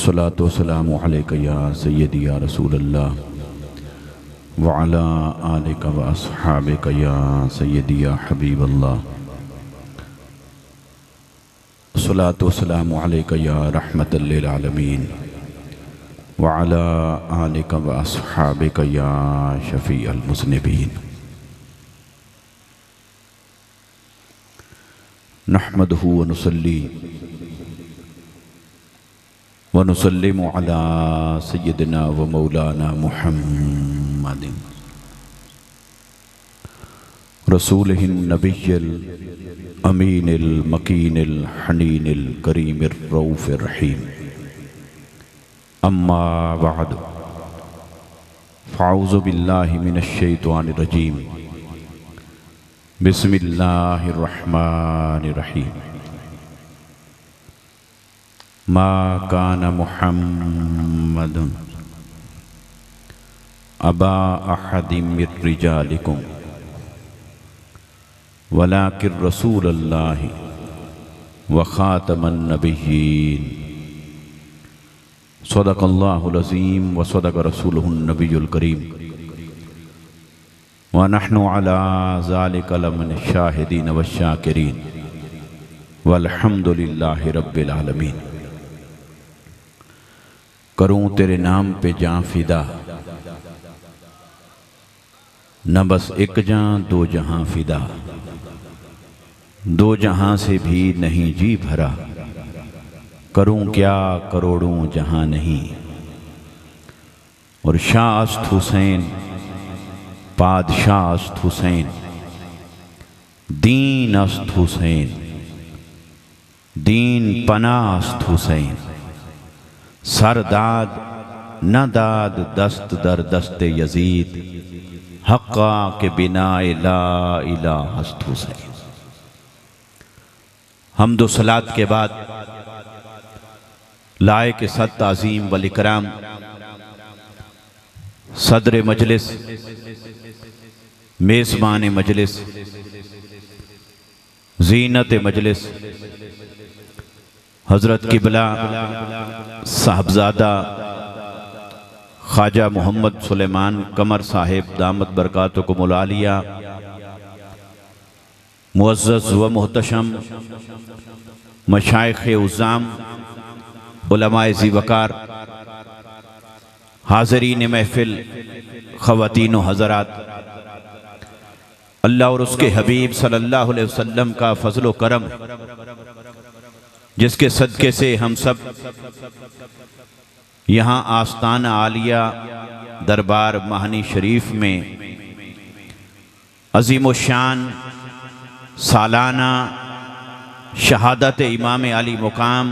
अस्सलातु वस्सलामु अलैका या सय्यदी या रसूलल्लाह व अला आलिका व अस्हाबिका या सय्यदी या हबीबल्लाह। अस्सलातु वस्सलामु अलैका या रहमतल लिल आलमीन व अला आलिका व अस्हाबिका या शफीअल मुज़निबीन। नहमदुहु व नुसल्ली व नुसल्लिमु अला सय्यदिना व मौलाना मुहम्मदिन रसूलिहिन नबिय्यिल अमीनिल मकीनिल हनीनिल करीमिर रऊफिर रहीम। अम्मा बअद फ़अऊज़ु बिल्लाहि मिनश शैतानिर रजीम। बिस्मिल्लाहिर रहमानिर रहीम। मा कान मुहम्मदुन अबा अहदिम मिर रिजालिकुम वलाकिन रसूलल्लाहि व खातमन नबिय्यीन। सदक़ल्लाहुल अज़ीम व सदक़ रसूलुहुन नबियुल करीम व नहनु अला ज़ालिका लमिनश शाहिदीन व शाकिरीन वल्हम्दुलिल्लाहि रब्बिल आलमीन। करूं तेरे नाम पे जां फिदा, न बस एक जां दो जहां फिदा, दो जहां से भी नहीं जी भरा, करूं क्या करोड़ों जहां नहीं। और शाह अस्त हुसैन पादशाह अस्त हुसैन, दीन अस्त हुसैन दीन पनाह अस्त हुसैन। सरदाद न दाद दस्त दर दस्ते यजीद, हक्का के बिना ला इलाह हस्त हुसैन। हम्दो सलात के बाद लाए के सद ताज़ीम वल इकराम सदर मजलिस, मेज़बान मजलिस, ज़ीनत मजलिस हज़रत किबला साहबजादा ख्वाजा मोहम्मद सुलेमान कमर साहिब दामत बरकातुकुमुल आलिया, मुअज़्ज़ज़ व मुहतशम मशाइख़े उज़्ज़ाम, उलमाए ज़ीवकार, हाज़रीन महफ़िल, ख़वातीन व हज़रात, अल्लाह और उसके हबीब सल्लल्लाहु अलैहि वसल्लम का फ़ज़ल व करम, जिसके सदक़े से हम सब यहाँ आस्ताना आलिया दरबार महानी शरीफ में अज़ीम शान सालाना शहादत इमाम अली मुकाम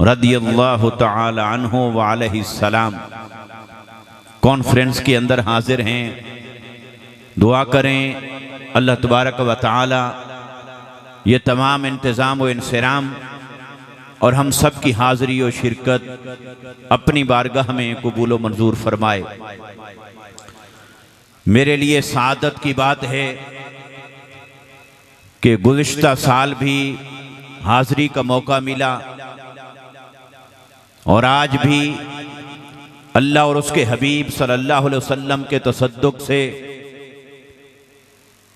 रदियल्लाहु तआला अन्हु व अलैहिस्सलाम कॉन्फ्रेंस के अंदर हाजिर हैं। दुआ करें अल्लाह तबारक व तआला ये तमाम इंतज़ाम व इंसराम और हम सब की हाज़री और शिरकत अपनी बारगाह में कबूल व मंजूर फरमाए। मेरे लिए सादत की बात है कि गुज़िश्ता साल भी हाज़री का मौका मिला और आज भी अल्लाह और उसके हबीब सल्लल्लाहु अलैहि वसल्लम के तसद्दुक़ से,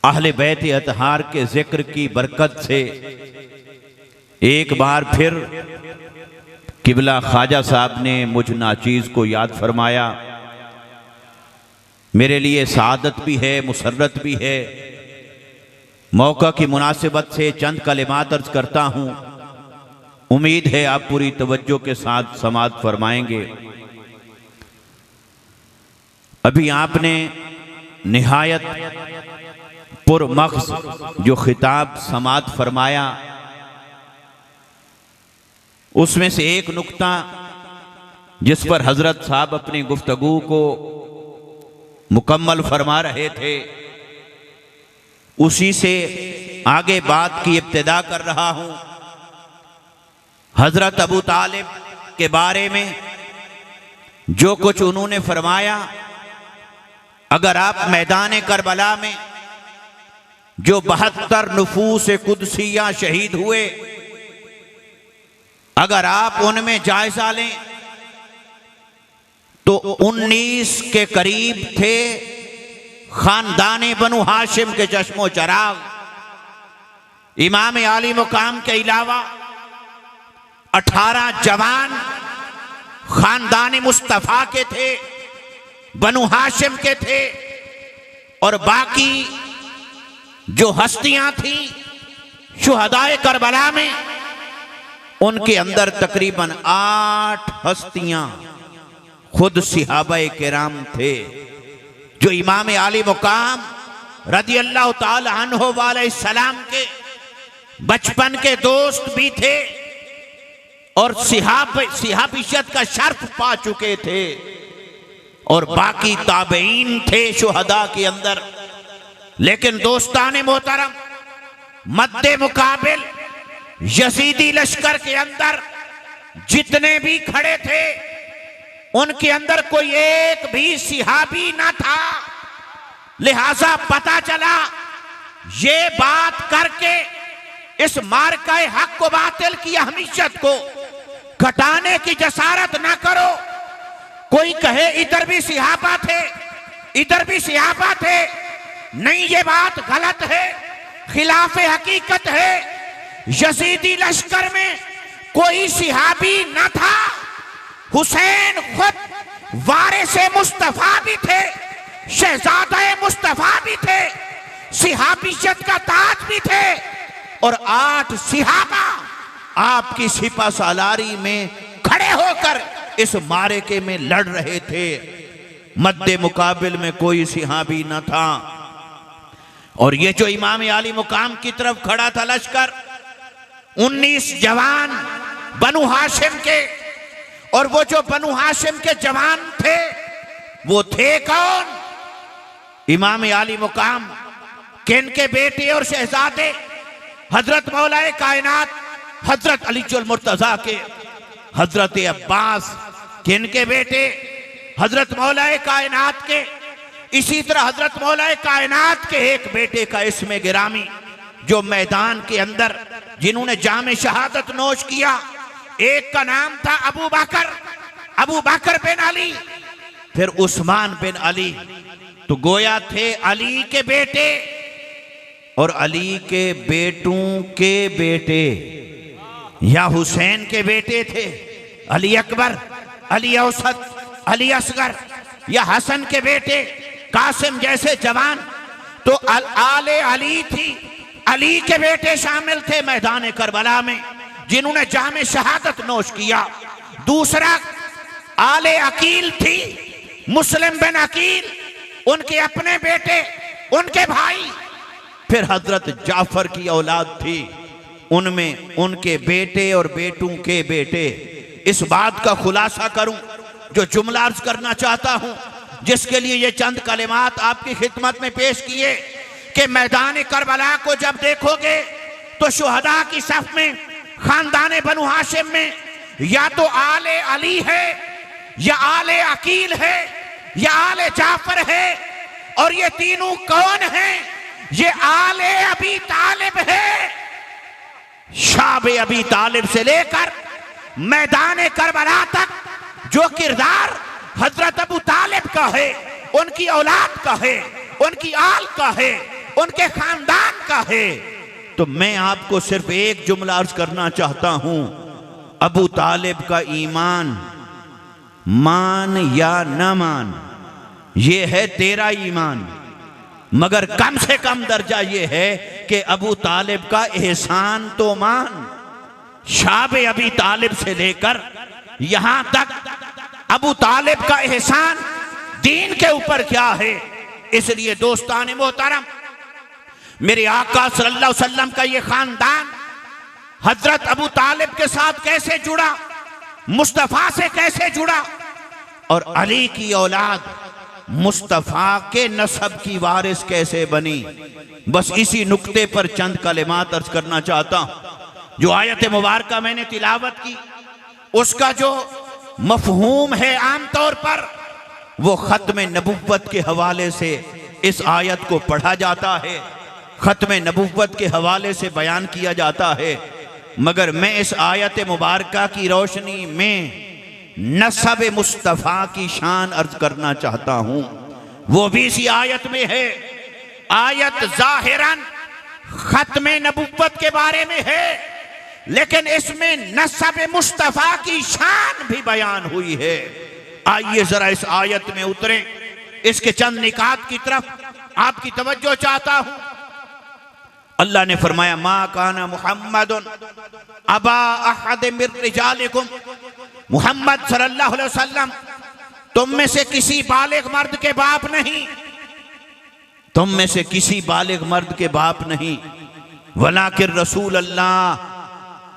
अहले बैत अतहार के जिक्र की बरकत से एक बार फिर किबला ख्वाजा साहब ने मुझ नाचीज़ को याद फरमाया। मेरे लिए सादत भी है, मुसर्रत भी है। मौका की मुनासिबत से चंद कलिमात अर्ज करता हूँ। उम्मीद है आप पूरी तवज्जो के साथ समाअत फरमाएंगे। अभी आपने निहायत पुरमग़ज़ जो खिताब समाअत फरमाया, उसमें से एक नुक्ता जिस पर हजरत साहब अपनी गुफ्तगू को मुकम्मल फरमा रहे थे, उसी से आगे बात की इब्तिदा कर रहा हूं। हजरत अबू तालिब के बारे में जो कुछ उन्होंने फरमाया, अगर आप मैदान करबला में जो 72 नुफूस कुदसिया शहीद हुए, अगर आप उनमें जायजा लें तो 19 के करीब थे खानदान बनु हाशिम के चश्मो चराग। इमाम आली मुकाम के अलावा 18 जवान खानदान मुस्तफा के थे, बनु हाशिम के थे, और बाकी जो हस्तियां थी शुहदाए करबला में, उनके अंदर तकरीबन 8 हस्तियां खुद सहाबाए किराम थे, जो इमाम आली मुकाम रदी अल्लाह ताला अन्हु वाले सलाम के बचपन के दोस्त भी थे और सिहाबियत का शर्फ पा चुके थे, और बाकी ताबईन थे शुहदा के अंदर। लेकिन दोस्ताने मोहतरम, मद्दे मुकाबिल यजीदी लश्कर के अंदर जितने भी खड़े थे उनके अंदर कोई एक भी सिहाबी ना था। लिहाजा पता चला ये बात करके इस मार्का हक व बातिल की अहमियत को घटाने की जसारत ना करो। कोई कहे इधर भी सिहाबा थे, इधर भी सिहाबा थे, नहीं, ये बात गलत है, खिलाफे हकीकत है। यजीदी लश्कर में कोई सिहाबी न था। हुसैन खुद वारिसे मुस्तफा भी थे, शहजादा मुस्तफा भी थे, सिहाबियत का ताज भी थे, और 8 सिहाबा आपकी सिपा सालारी में खड़े होकर इस मारेके में लड़ रहे थे। मद्दे मुकाबिल में कोई सिहाबी न था। और ये जो इमाम आली मुकाम की तरफ खड़ा था लश्कर, 19 जवान बनु हाशिम के, और वो जो बनु हाशिम के जवान थे वो थे कौन? इमाम आली मुकाम किन के बेटे और शहजादे? हजरत मौलाए कायनात हजरत अलीजुल मुर्तजा के हजरत अब्बास किन के बेटे? हजरत मौलाए कायनात के। इसी तरह हजरत मौलाए कायनात के एक बेटे का इसमें गिरामी जो मैदान के अंदर जिन्होंने जामे शहादत नोश किया, एक का नाम था अबू बकर बिन अली, फिर उस्मान बिन अली। तो गोया थे अली के बेटे और अली के बेटों के बेटे, या हुसैन के बेटे थे अली अकबर, अली औसत, अली असगर, या हसन के बेटे कासिम जैसे जवान। तो आले अली थी, अली के बेटे शामिल थे मैदान करबला में जिन्होंने जामे शहादत नोश किया। दूसरा आले अकील थी, मुस्लिम बिन अकील, उनके अपने बेटे, उनके भाई। फिर हजरत जाफर की औलाद थी, उनमें उनके बेटे और बेटों के बेटे। इस बात का खुलासा करूं जो जुमला अर्ज करना चाहता हूं, जिसके लिए ये चंद कलिमात आपकी खिदमत में पेश किए कि मैदान करबला को जब देखोगे तो शुहदा की सफ में खानदान बनु हाशिम में या तो आले अली है, या आले अकील है, या आले जाफर है, और ये तीनों कौन हैं? ये आले अबी तालिब है। शाबे अबी तालिब से लेकर मैदान करबला तक जो किरदार हजरत अबू तालिब का है, उनकी औलाद का है, उनकी आल का है, उनके खानदान का है। तो मैं आपको सिर्फ एक जुमला अर्ज करना चाहता हूं, अबू तालिब का ईमान मान या न मान, ये है तेरा ईमान, मगर कम से कम दर्जा ये है कि अबू तालिब का एहसान तो मान। शाबे अबी तालिब से लेकर यहां तक अबू तालिब का एहसान दीन के ऊपर क्या है। इसलिए दोस्तान मोहतरम, मेरे आका सल्लल्लाहु अलैहि वसल्लम का ये खानदान हजरत अबू तालिब के साथ कैसे जुड़ा, मुस्तफा से कैसे जुड़ा, और अली की औलाद मुस्तफा के नसब की वारिस कैसे बनी। बस इसी नुक्ते पर चंद कलिमात अर्ज करना चाहता हूं। जो आयत मुबारका मैंने तिलावत की, उसका जो मफहूम है आमतौर पर वो खत्म नबुव्वत के हवाले से इस आयत को पढ़ा जाता है, खत्म नबुव्वत के हवाले से बयान किया जाता है। मगर मैं इस आयत मुबारका की रोशनी में नसब मुस्तफ़ा की शान अर्ज करना चाहता हूं। वो भी इसी आयत में है। आयत जाहिरन खत्म नबुव्वत के बारे में है, लेकिन इसमें नसब मुस्तफ़ा की शान भी बयान हुई है। आइए जरा इस आयत में उतरे, इसके चंद निकात की तरफ आपकी तवज्जो चाहता हूं। अल्लाह ने फरमाया, मा काना मुहम्मदुन अबा अहद मिन रिजालिकुम, मुहम्मद सल्लल्लाहु अलैहि वसल्लम तुम में से किसी बालिग मर्द के बाप नहीं, तुम में से किसी बालिग मर्द के बाप नहीं। वलाकिन रसूल अल्लाह,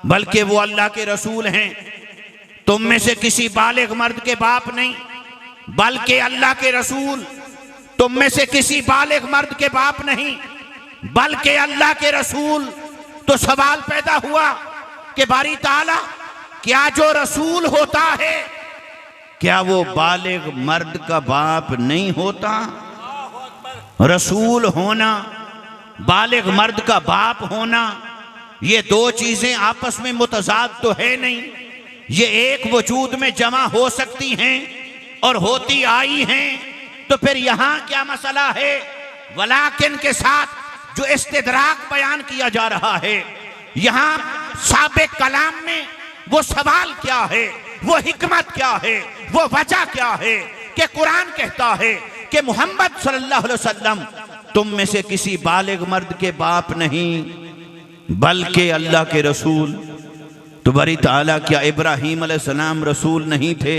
बल्कि वो अल्लाह के रसूल हैं। तुम में से किसी बालिग मर्द के बाप नहीं, बल्कि अल्लाह के रसूल। तुम में से किसी बालिग मर्द के बाप नहीं, बल्कि अल्लाह के रसूल। तो सवाल पैदा हुआ कि बारी ताला, क्या जो रसूल होता है क्या वो बालिग मर्द का बाप नहीं होता? रसूल होना, बालिग मर्द का बाप होना, ये दो चीजें आपस में मुतजाद तो है नहीं। ये एक वजूद में जमा हो सकती हैं और होती आई हैं। तो फिर यहां क्या मसला है? वलाकिन के साथ जो इस्तिदराक बयान किया जा रहा है, यहां साबिक कलाम में वो सवाल क्या है, वो हिकमत क्या है, वो वजह क्या है कि कुरान कहता है कि मोहम्मद सल्लल्लाहु अलैहि वसल्लम तुम में से किसी बालिग मर्द के बाप नहीं, बल्कि अल्लाह के रसूल। तो बरी ताला, क्या इब्राहीम अलैहिस्सलाम रसूल नहीं थे?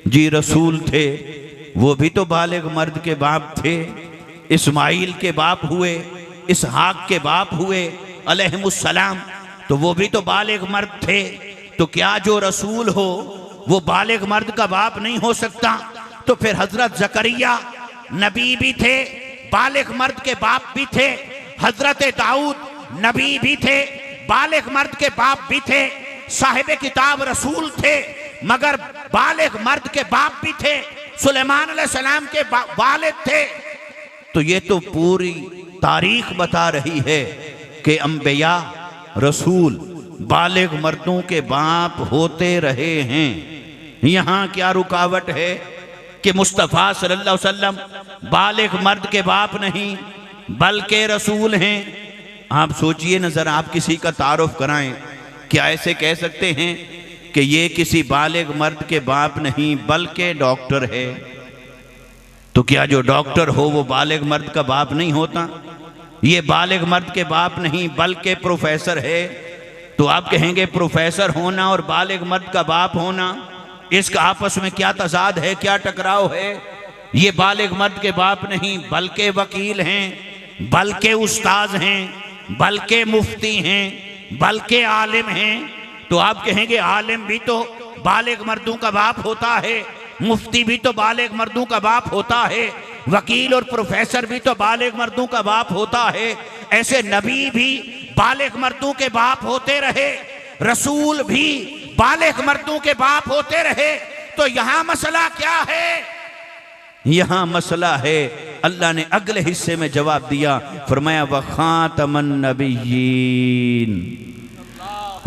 जी रसूल थे। वो भी तो बालिग मर्द के बाप थे। इस्माइल के बाप हुए, इसहाक के बाप हुए अलैहिमुस्सलाम, तो वो भी तो बालिग मर्द थे। तो क्या जो रसूल हो वो बालिग मर्द का बाप नहीं हो सकता? तो फिर हजरत जकरिया नबी भी थे, बालिग मर्द के बाप भी थे। हजरत दाऊद नबी भी थे, बालिग मर्द के बाप भी थे। साहिब किताब रसूल थे, मगर बालिग मर्द के बाप भी थे। सुलेमान अलैहिस्सलाम के वालिद थे। तो ये तो पूरी तारीख बता रही है कि अंबिया रसूल बालिग मर्दों के बाप होते रहे हैं। यहां क्या रुकावट है कि मुस्तफ़ा सल्लल्लाहु अलैहि वसल्लम बालिग मर्द के बाप नहीं, बल्कि रसूल हैं? आप सोचिए न जरा, आप किसी का तारुफ कराएं। क्या ऐसे कह सकते हैं कि ये किसी बालिग मर्द के बाप नहीं बल्कि डॉक्टर है? तो क्या जो डॉक्टर हो वो बालिग मर्द का बाप नहीं होता? ये बालिग मर्द के बाप नहीं बल्कि प्रोफेसर है। तो आप कहेंगे प्रोफेसर होना और बालिग मर्द का बाप होना, इसका आपस में क्या तजाद है, क्या टकराव है? ये बालिग मर्द के बाप नहीं बल्कि वकील हैं, बल्कि उस्ताद हैं, बल्कि मुफ्ती हैं, बल्कि आलिम हैं। तो आप कहेंगे आलिम भी तो बालिग मर्दों का बाप होता है, मुफ्ती भी तो बालिग मर्दों का बाप होता है, वकील और प्रोफेसर भी तो बालिग मर्दों का बाप होता है। ऐसे नबी भी बालिग मर्दों के बाप होते रहे, रसूल भी बालिग मर्दों के बाप होते रहे। तो यहां मसला क्या है? यहां मसला है, अल्लाह ने अगले हिस्से में जवाब दिया, फरमाया व खातमन नबिय्यीन,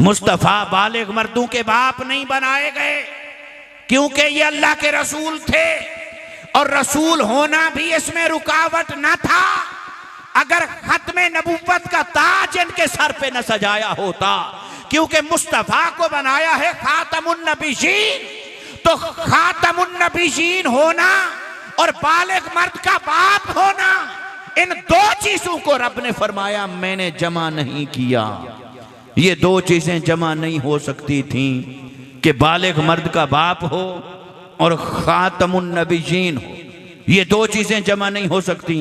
मुस्तफ़ा बालिग मर्दों के बाप नहीं बनाए गए, क्योंकि ये अल्लाह के रसूल थे। और रसूल होना भी इसमें रुकावट न था। अगर खत्मे नबुव्वत का ताज इनके सर पे न सजाया होता, क्योंकि मुस्तफ़ा को बनाया है खातमुन नबिय्यीन, तो खातमुन नबिय्यीन होना और बालिग मर्द का बाप होना, इन दो चीजों को रब ने फरमाया मैंने जमा नहीं किया। ये दो चीजें जमा नहीं हो सकती थीं कि बालिग मर्द का बाप हो और खातमुन नबिय्यीन हो। ये दो चीजें जमा नहीं हो सकती।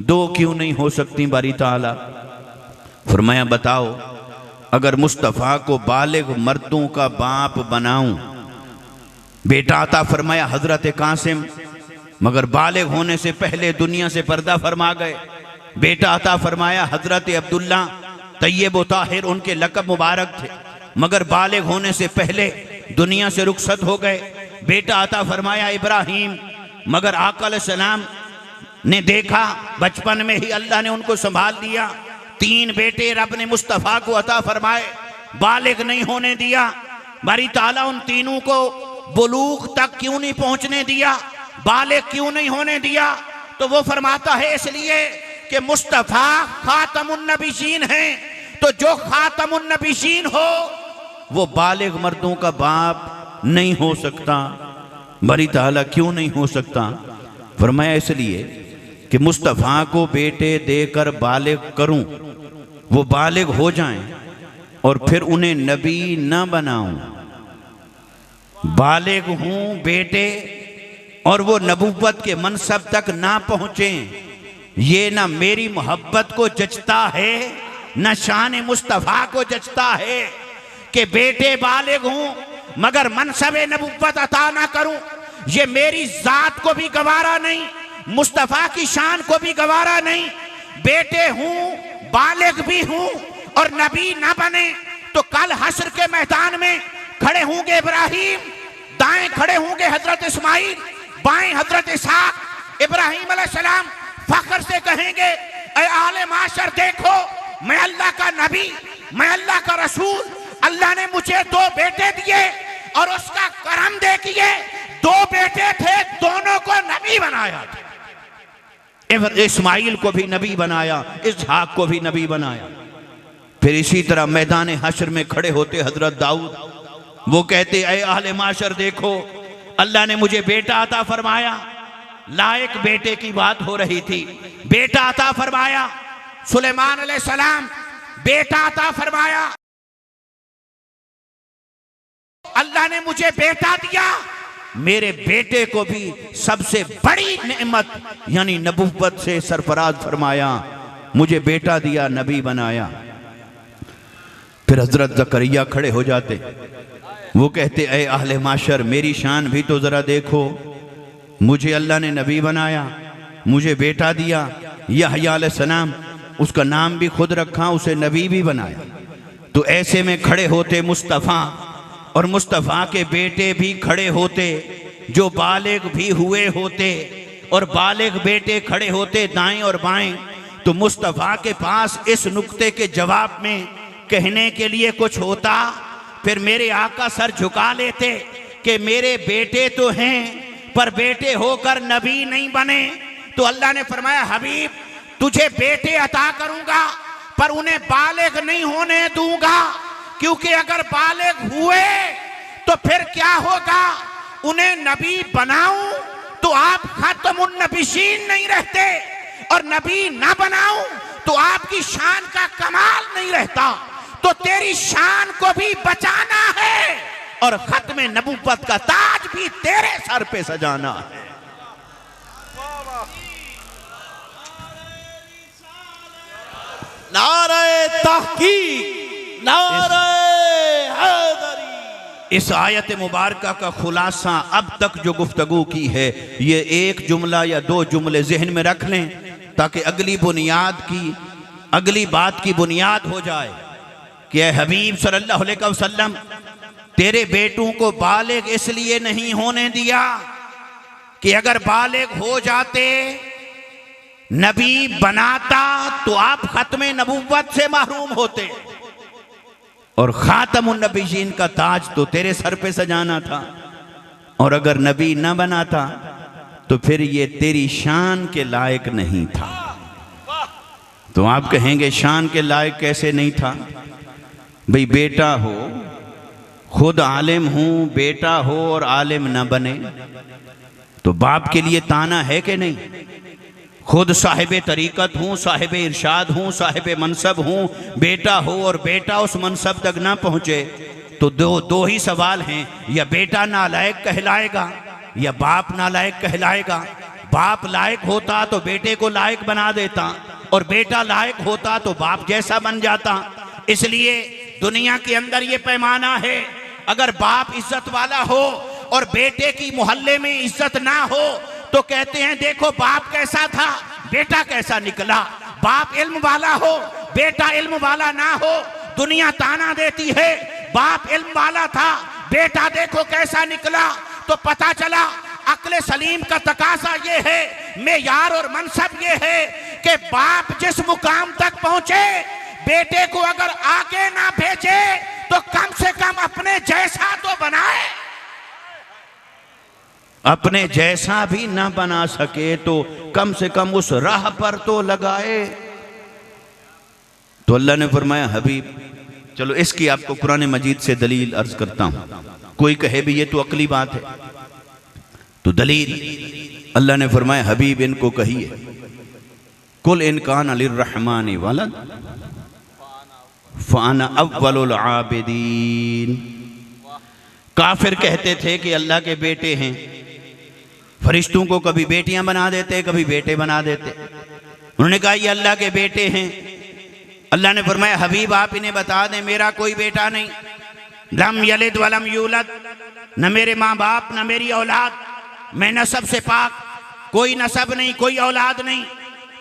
दो क्यों नहीं हो सकती? बारी ताला फरमाया बताओ, अगर मुस्तफ़ा को बालिग मर्दों का बाप बनाऊं, बेटा अता फरमाया हजरत कासिम, मगर बालिग होने से पहले दुनिया से पर्दा फरमा गए। बेटा अता फरमाया हजरत अब्दुल्ला तैयब व ताहिर, उनके लक़ब मुबारक थे, मगर बालिग होने से पहले दुनिया से रुखसत हो गए। बेटा अता फरमाया इब्राहीम, मगर आका अलैहिस्सलाम ने देखा बचपन में ही अल्लाह ने उनको संभाल लिया। तीन बेटे रब ने मुस्तफ़ा को अता फरमाए, बालिग नहीं होने दिया? बारी ताला उन तीनों को बुलूग तक क्यों नहीं पहुंचने दिया, बालिग क्यों नहीं होने दिया? तो वो फरमाता है इसलिए कि मुस्तफा खातमुन नबीशीन है, तो जो खातमुन नबीशीन हो वो बालिग मर्दों का बाप नहीं हो सकता। बारी ताला क्यों नहीं हो सकता? फरमाया इसलिए कि मुस्तफा को बेटे देकर बालिग करूं, वो बालिग हो जाएं और फिर उन्हें नबी न बनाऊं। बालिग हूं बेटे और वो नबूवत के मनसब तक ना पहुंचे, ये ना मेरी मोहब्बत को जचता है न शान मुस्तफा को जचता है कि बेटे बालिग हूं मगर मनसब नबूवत अता ना करूं। ये मेरी जात को भी गवारा नहीं, मुस्तफा की शान को भी गवारा नहीं। बेटे हूं, बालिग भी हूं और नबी ना बने तो कल हश्र के मैदान में खड़े होंगे इब्राहिम, दाएं खड़े होंगे हजरत इस्माइल, बाएं हजरत इसहाक। इब्राहिम अलैहिस्सलाम फख्र से कहेंगे, ऐ आले माशर देखो, मैं अल्लाह का नबी, मैं अल्लाह का रसूल, अल्लाह ने मुझे 2 बेटे दिए और उसका करम देखिए, 2 बेटे थे, दोनों को नबी बनाया था। इस्माइल को भी नबी बनाया, इसहाक को भी नबी बनाया। फिर इसी तरह मैदान हश्र में खड़े होते हजरत दाऊद, वो कहते ऐ अहले माशर देखो, अल्लाह ने मुझे बेटा अता फरमाया। लायक बेटे की बात हो रही थी, बेटा अता फरमाया। सुलेमान अलैहिस्सलाम बेटा अता फरमाया, अल्लाह ने मुझे बेटा दिया, मेरे बेटे को भी सबसे बड़ी नेमत यानी नबुव्वत से सरफराज फरमाया, मुझे बेटा दिया, नबी बनाया। फिर हजरत ज़करिया खड़े हो जाते, वो कहते ऐ अहले माशर मेरी शान भी तो जरा देखो, मुझे अल्लाह ने नबी बनाया, मुझे बेटा दिया, यहया अलैहिस्सलाम, उसका नाम भी खुद रखा, उसे नबी भी बनाया। तो ऐसे में खड़े होते मुस्तफ़ा और मुस्तफ़ा के बेटे भी खड़े होते जो बालिग भी हुए होते, और बालिग बेटे खड़े होते दाएं और बाएं। तो मुस्तफ़ा के पास इस नुक्ते के जवाब में कहने के लिए कुछ होता, फिर मेरे आका सर झुका लेते कि मेरे बेटे तो हैं पर बेटे होकर नबी नहीं बने। तो अल्लाह ने फरमाया हबीब तुझे बेटे अता करूंगा पर उन्हें बालिग नहीं होने दूंगा, क्योंकि अगर बालिग हुए तो फिर क्या होगा, उन्हें नबी बनाऊं तो आप खातमुन नबीशीन नहीं रहते, और नबी ना बनाऊं तो आपकी शान का कमाल नहीं रहता। तो तेरी शान को भी बचाना है और खत्म नबूवत का ताज भी तेरे सर पे सजाना है। नारे तहकीक, नारे हैदरी। इस आयत मुबारका का खुलासा अब तक जो गुफ्तगू की है, ये एक जुमला या 2 जुमले जहन में रख लें ताकि अगली बात की बुनियाद हो जाए कि ऐ हबीब सल्लल्लाहु अलैहि वसल्लम तेरे बेटों को बालिग इसलिए नहीं होने दिया कि अगर बालिग हो जाते नबी बनाता तो आप खत्म नबूवत से महरूम होते, और खातमुन नबीयीन का ताज तो तेरे सर पे सजाना था, और अगर नबी न बनाता तो फिर ये तेरी शान के लायक नहीं था। तो आप कहेंगे शान के लायक कैसे नहीं था? भाई बेटा हो, खुद आलिम हूं, बेटा हो और आलिम न बने तो बाप के लिए ताना है कि नहीं? खुद साहिब तरीकत हूं, साहिब इरशाद हूं, साहिब मनसब हूं, बेटा हो और बेटा उस मनसब तक ना पहुंचे तो दो ही सवाल हैं, या बेटा नालायक कहलाएगा या बाप नालायक कहलाएगा। बाप लायक होता तो बेटे को लायक बना देता, और बेटा लायक होता तो बाप जैसा बन जाता। इसलिए दुनिया के अंदर ये पैमाना है, अगर बाप इज्जत वाला हो और बेटे की मोहल्ले में इज्जत ना हो तो कहते हैं देखो बाप कैसा था, बेटा कैसा निकला। बाप इल्म वाला हो, बेटा इल्म वाला ना हो, दुनिया ताना देती है बाप इल्म वाला था, बेटा देखो कैसा निकला। तो पता चला अक्ल सलीम का तकाजा ये है, मेयार और मनसब ये है कि बाप जिस मुकाम तक पहुंचे बेटे को अगर आगे ना भेजे तो अपने जैसा भी ना बना सके तो कम से कम उस राह पर तो लगाए। तो अल्लाह ने फरमाया हबीब, चलो इसकी आपको कुरान मजीद से दलील अर्ज करता हूं। कोई कहे भी ये तो अकली बात है, तो दलील अल्लाह ने फरमाया हबीब इनको कहिए, कुल इन कान लिर्रहमानि वलद फाना अव्वलुल आबिदीन। काफिर कहते थे कि अल्लाह के बेटे हैं, फरिश्तों को कभी बेटियां बना देते, कभी बेटे बना देते। उन्होंने कहा ये अल्लाह के बेटे हैं। अल्लाह ने फरमाया हबीब आप इन्हें बता दें मेरा कोई बेटा नहीं, लम यलिद वलम यूलद, न मेरे माँ बाप न मेरी औलाद, मैं नसब से पाक, कोई नसब नहीं कोई औलाद नहीं,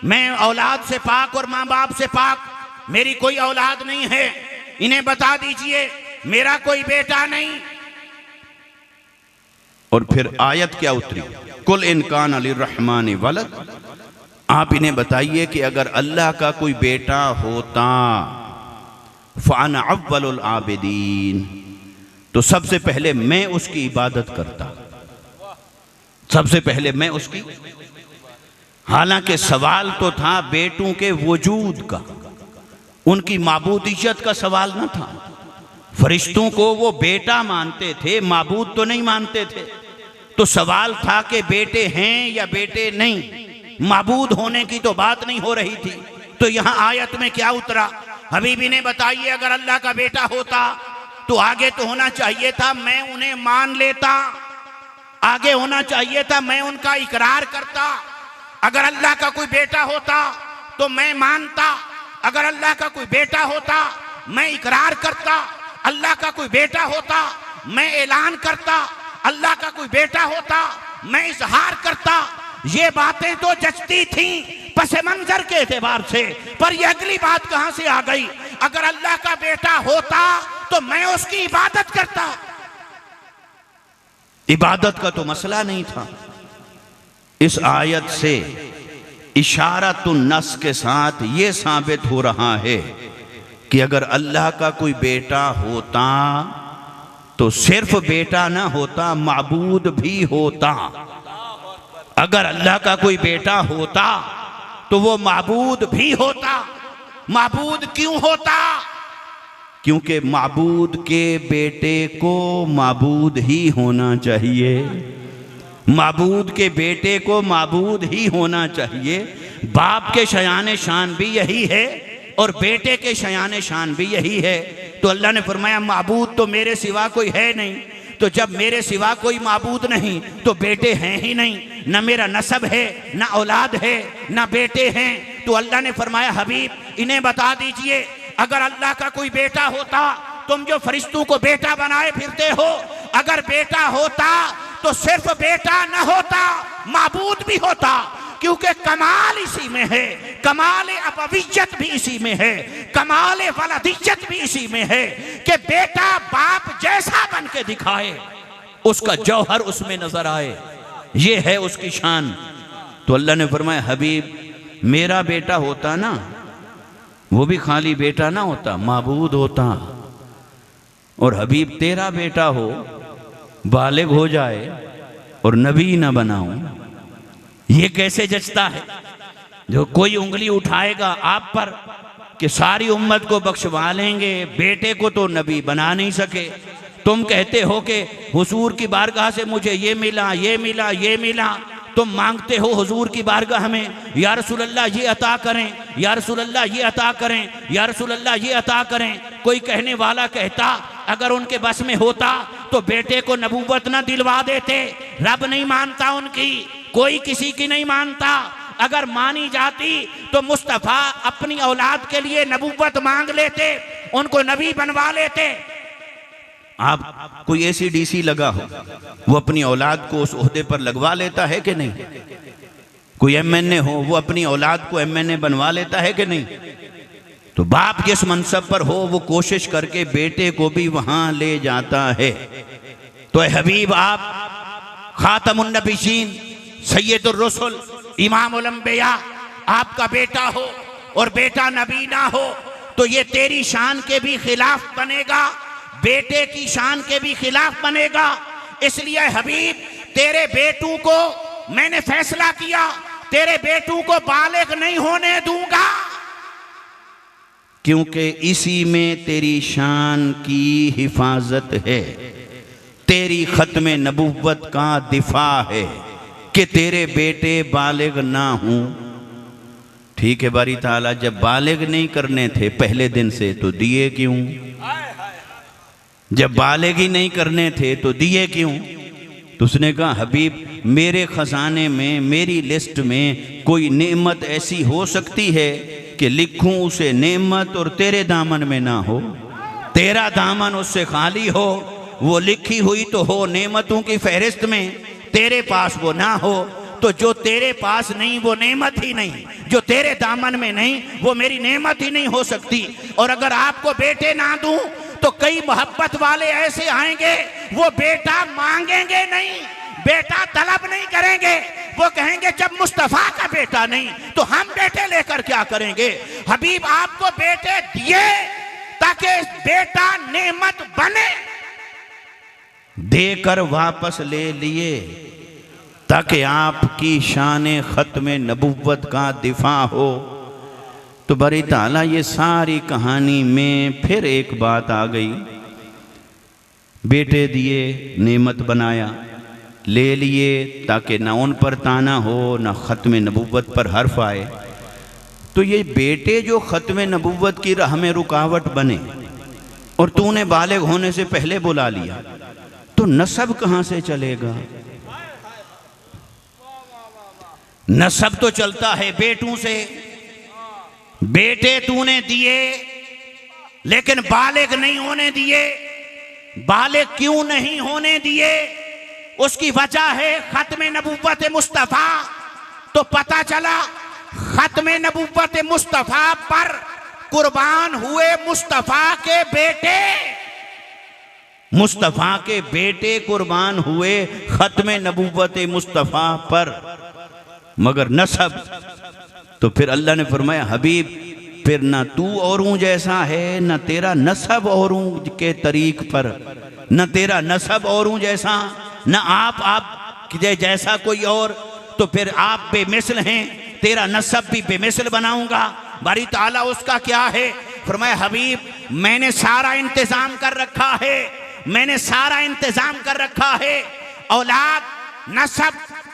मैं औलाद से पाक और माँ बाप से पाक, मेरी कोई औलाद नहीं है। इन्हें बता दीजिए मेरा कोई बेटा नहीं। और फिर आयत क्या उतरी, कुल इन कान लिर्रहमानि वलद, आप इन्हें बताइए कि अगर अल्लाह का कोई बेटा होता फाना अव्वलुल आबिदीन, तो सबसे पहले मैं उसकी इबादत करता, सबसे पहले मैं उसकी। हालांकि सवाल तो था बेटों के वजूद का, उनकी माबूदियत का सवाल न था। फरिश्तों को वो बेटा मानते थे, माबूद तो नहीं मानते थे। तो सवाल था कि बेटे हैं या बेटे नहीं, माबूद होने की तो बात नहीं हो रही थी। तो यहां आयत में क्या उतरा, हबीबी ने बताइए अगर अल्लाह का बेटा होता तो आगे तो होना चाहिए था मैं उन्हें मान लेता, आगे होना चाहिए था मैं उनका इकरार करता। अगर अल्लाह का कोई बेटा होता तो मैं मानता, अगर अल्लाह का कोई बेटा होता मैं इकरार करता, अल्लाह का कोई बेटा होता मैं ऐलान करता, अल्लाह का कोई बेटा होता मैं इजहार करता। ये बातें तो जचती थीं पस मंजर के एतबार से, पर यह अगली बात कहां से आ गई, अगर अल्लाह का बेटा होता तो मैं उसकी इबादत करता। इबादत का तो मसला नहीं था। इस आयत से इशारतुन नस के साथ ये साबित हो रहा है कि अगर अल्लाह का कोई बेटा होता तो सिर्फ बेटा ना होता, माबूद भी होता। अगर अल्लाह का कोई बेटा होता तो वो माबूद भी होता। माबूद क्यों होता? क्योंकि माबूद के बेटे को माबूद ही होना चाहिए, माबूद के बेटे को माबूद ही होना चाहिए। बाप के शयान शान भी यही है और बेटे के शयान शान भी यही है। तो अल्लाह ने फरमाया माबूद तो मेरे सिवा कोई है नहीं, तो जब मेरे सिवा कोई माबूद नहीं तो बेटे हैं ही नहीं, न मेरा नसब है न औलाद है न बेटे हैं। तो अल्लाह ने फरमाया हबीब इन्हें बता दीजिए अगर अल्लाह का कोई बेटा होता, तुम जो फरिश्तों को बेटा बनाए फिरते हो, अगर बेटा होता तो सिर्फ बेटा न होता, माबूद भी होता। क्योंकि कमाल इसी में है, कमाल अबवियत भी इसी में है, कमाल वलदियत भी इसी में है कि बेटा बाप जैसा बन के दिखाए, उसका जौहर उसमें नजर आए, ये है उसकी शान। तो अल्लाह ने फरमाया हबीब मेरा बेटा होता ना, वो भी खाली बेटा ना होता, माबूद होता। और हबीब तेरा बेटा हो, बालिग हो जाए और नबी ना बनाऊं, ये कैसे जचता है? जो कोई उंगली उठाएगा आप पर कि सारी उम्मत को बख्शवा लेंगे, बेटे को तो नबी बना नहीं सके। तुम कहते हो कि हुजूर की बारगाह से मुझे ये मिला ये मिला ये मिला, तुम मांगते हो हुजूर की बारगाह में या रसूल अल्लाह ये अता करें, या रसूल अल्लाह ये अता करें, या रसूल अल्लाह ये अता करें। कोई कहने वाला कहता अगर उनके बस में होता तो बेटे को नबूवत न दिलवा देते। रब नहीं मानता उनकी, कोई किसी की नहीं मानता। अगर मानी जाती तो मुस्तफ़ा अपनी औलाद के लिए नबूवत मांग लेते, उनको नबी बनवा लेते। आप कोई ऐसी डीसी लगा हो, वो अपनी औलाद को उस ओहदे पर लगवा लेता है कि नहीं? कोई एमएनए हो, वो अपनी औलाद को एमएनए बनवा लेता है कि नहीं? तो बाप जिस मनसब पर हो वो कोशिश करके बेटे को भी वहां ले जाता है। तो हबीब आप खातमुन नबीयीन, सैयदुर रसूल, इमामुल अंबिया, आपका बेटा हो और बेटा नबी ना हो तो ये तेरी शान के भी खिलाफ बनेगा, बेटे की शान के भी खिलाफ बनेगा। इसलिए हबीब तेरे बेटों को मैंने फैसला किया तेरे बेटों को बालिग नहीं होने दूंगा, क्योंकि इसी में तेरी शान की हिफाजत है, तेरी खत्म नबुव्वत का दिफा है कि तेरे बेटे बालिग ना हों। ठीक है बारी ताला, जब बालिग नहीं करने थे पहले दिन से तो दिए क्यों? जब बालिग ही नहीं करने थे तो दिए क्यों? तो उसने कहा हबीब मेरे खजाने में मेरी लिस्ट में कोई नेमत ऐसी हो सकती है कि लिखूं उसे नेमत और तेरे दामन में ना हो, तेरा दामन उससे खाली हो, वो लिखी हुई तो हो नेमतों की फहरिस्त में, तेरे पास वो ना हो। तो जो तेरे पास नहीं वो नेमत ही नहीं, जो तेरे दामन में नहीं वो मेरी नेमत ही नहीं हो सकती। और अगर आपको बेटे ना दूं तो कई मोहब्बत वाले ऐसे आएंगे वो बेटा मांगेंगे नहीं, बेटा तलब नहीं करेंगे, वो कहेंगे जब मुस्तफा का बेटा नहीं तो हम बेटे लेकर क्या करेंगे। हबीब आपको बेटे दिए ताकि बेटा नेमत बने, देकर वापस ले लिए ताकि आपकी शान खत्म नबुव्वत का दिफा हो। तो बरी ताला ये सारी कहानी में फिर एक बात आ गई, बेटे दिए नेमत बनाया, ले लिए ताकि ना उन पर ताना हो ना ख़त्म नबुव्वत पर हर्फ आए। तो ये बेटे जो ख़त्म नबुव्वत की राह में रुकावट बने और तूने बालिग होने से पहले बुला लिया, तो नसब कहाँ से चलेगा? नसब तो चलता है बेटों से। बेटे तूने दिए लेकिन बालिग नहीं होने दिए। बालिग क्यों नहीं होने दिए? उसकी वजह है खत्म नबुव्वत मुस्तफ़ा। तो पता चला खत्म नबुव्वत मुस्तफ़ा पर कुर्बान हुए मुस्तफ़ा के बेटे, मुस्तफ़ा के बेटे कुर्बान हुए खत्म नबुव्वत मुस्तफ़ा पर, मगर नसब तो फिर अल्लाह ने फरमाया हबीब फिर ना तू औरों जैसा है, ना तेरा नसब औरों के तरीक पर, न तेरा नसब औरों जैसा, न आप जैसा कोई और। तो फिर आप बेमिसल हैं, तेरा नसब भी बेमिसल बनाऊंगा। बारी ताला उसका क्या है? फरमाया हबीब मैंने सारा इंतजाम कर रखा है, मैंने सारा इंतजाम कर रखा है। औलाद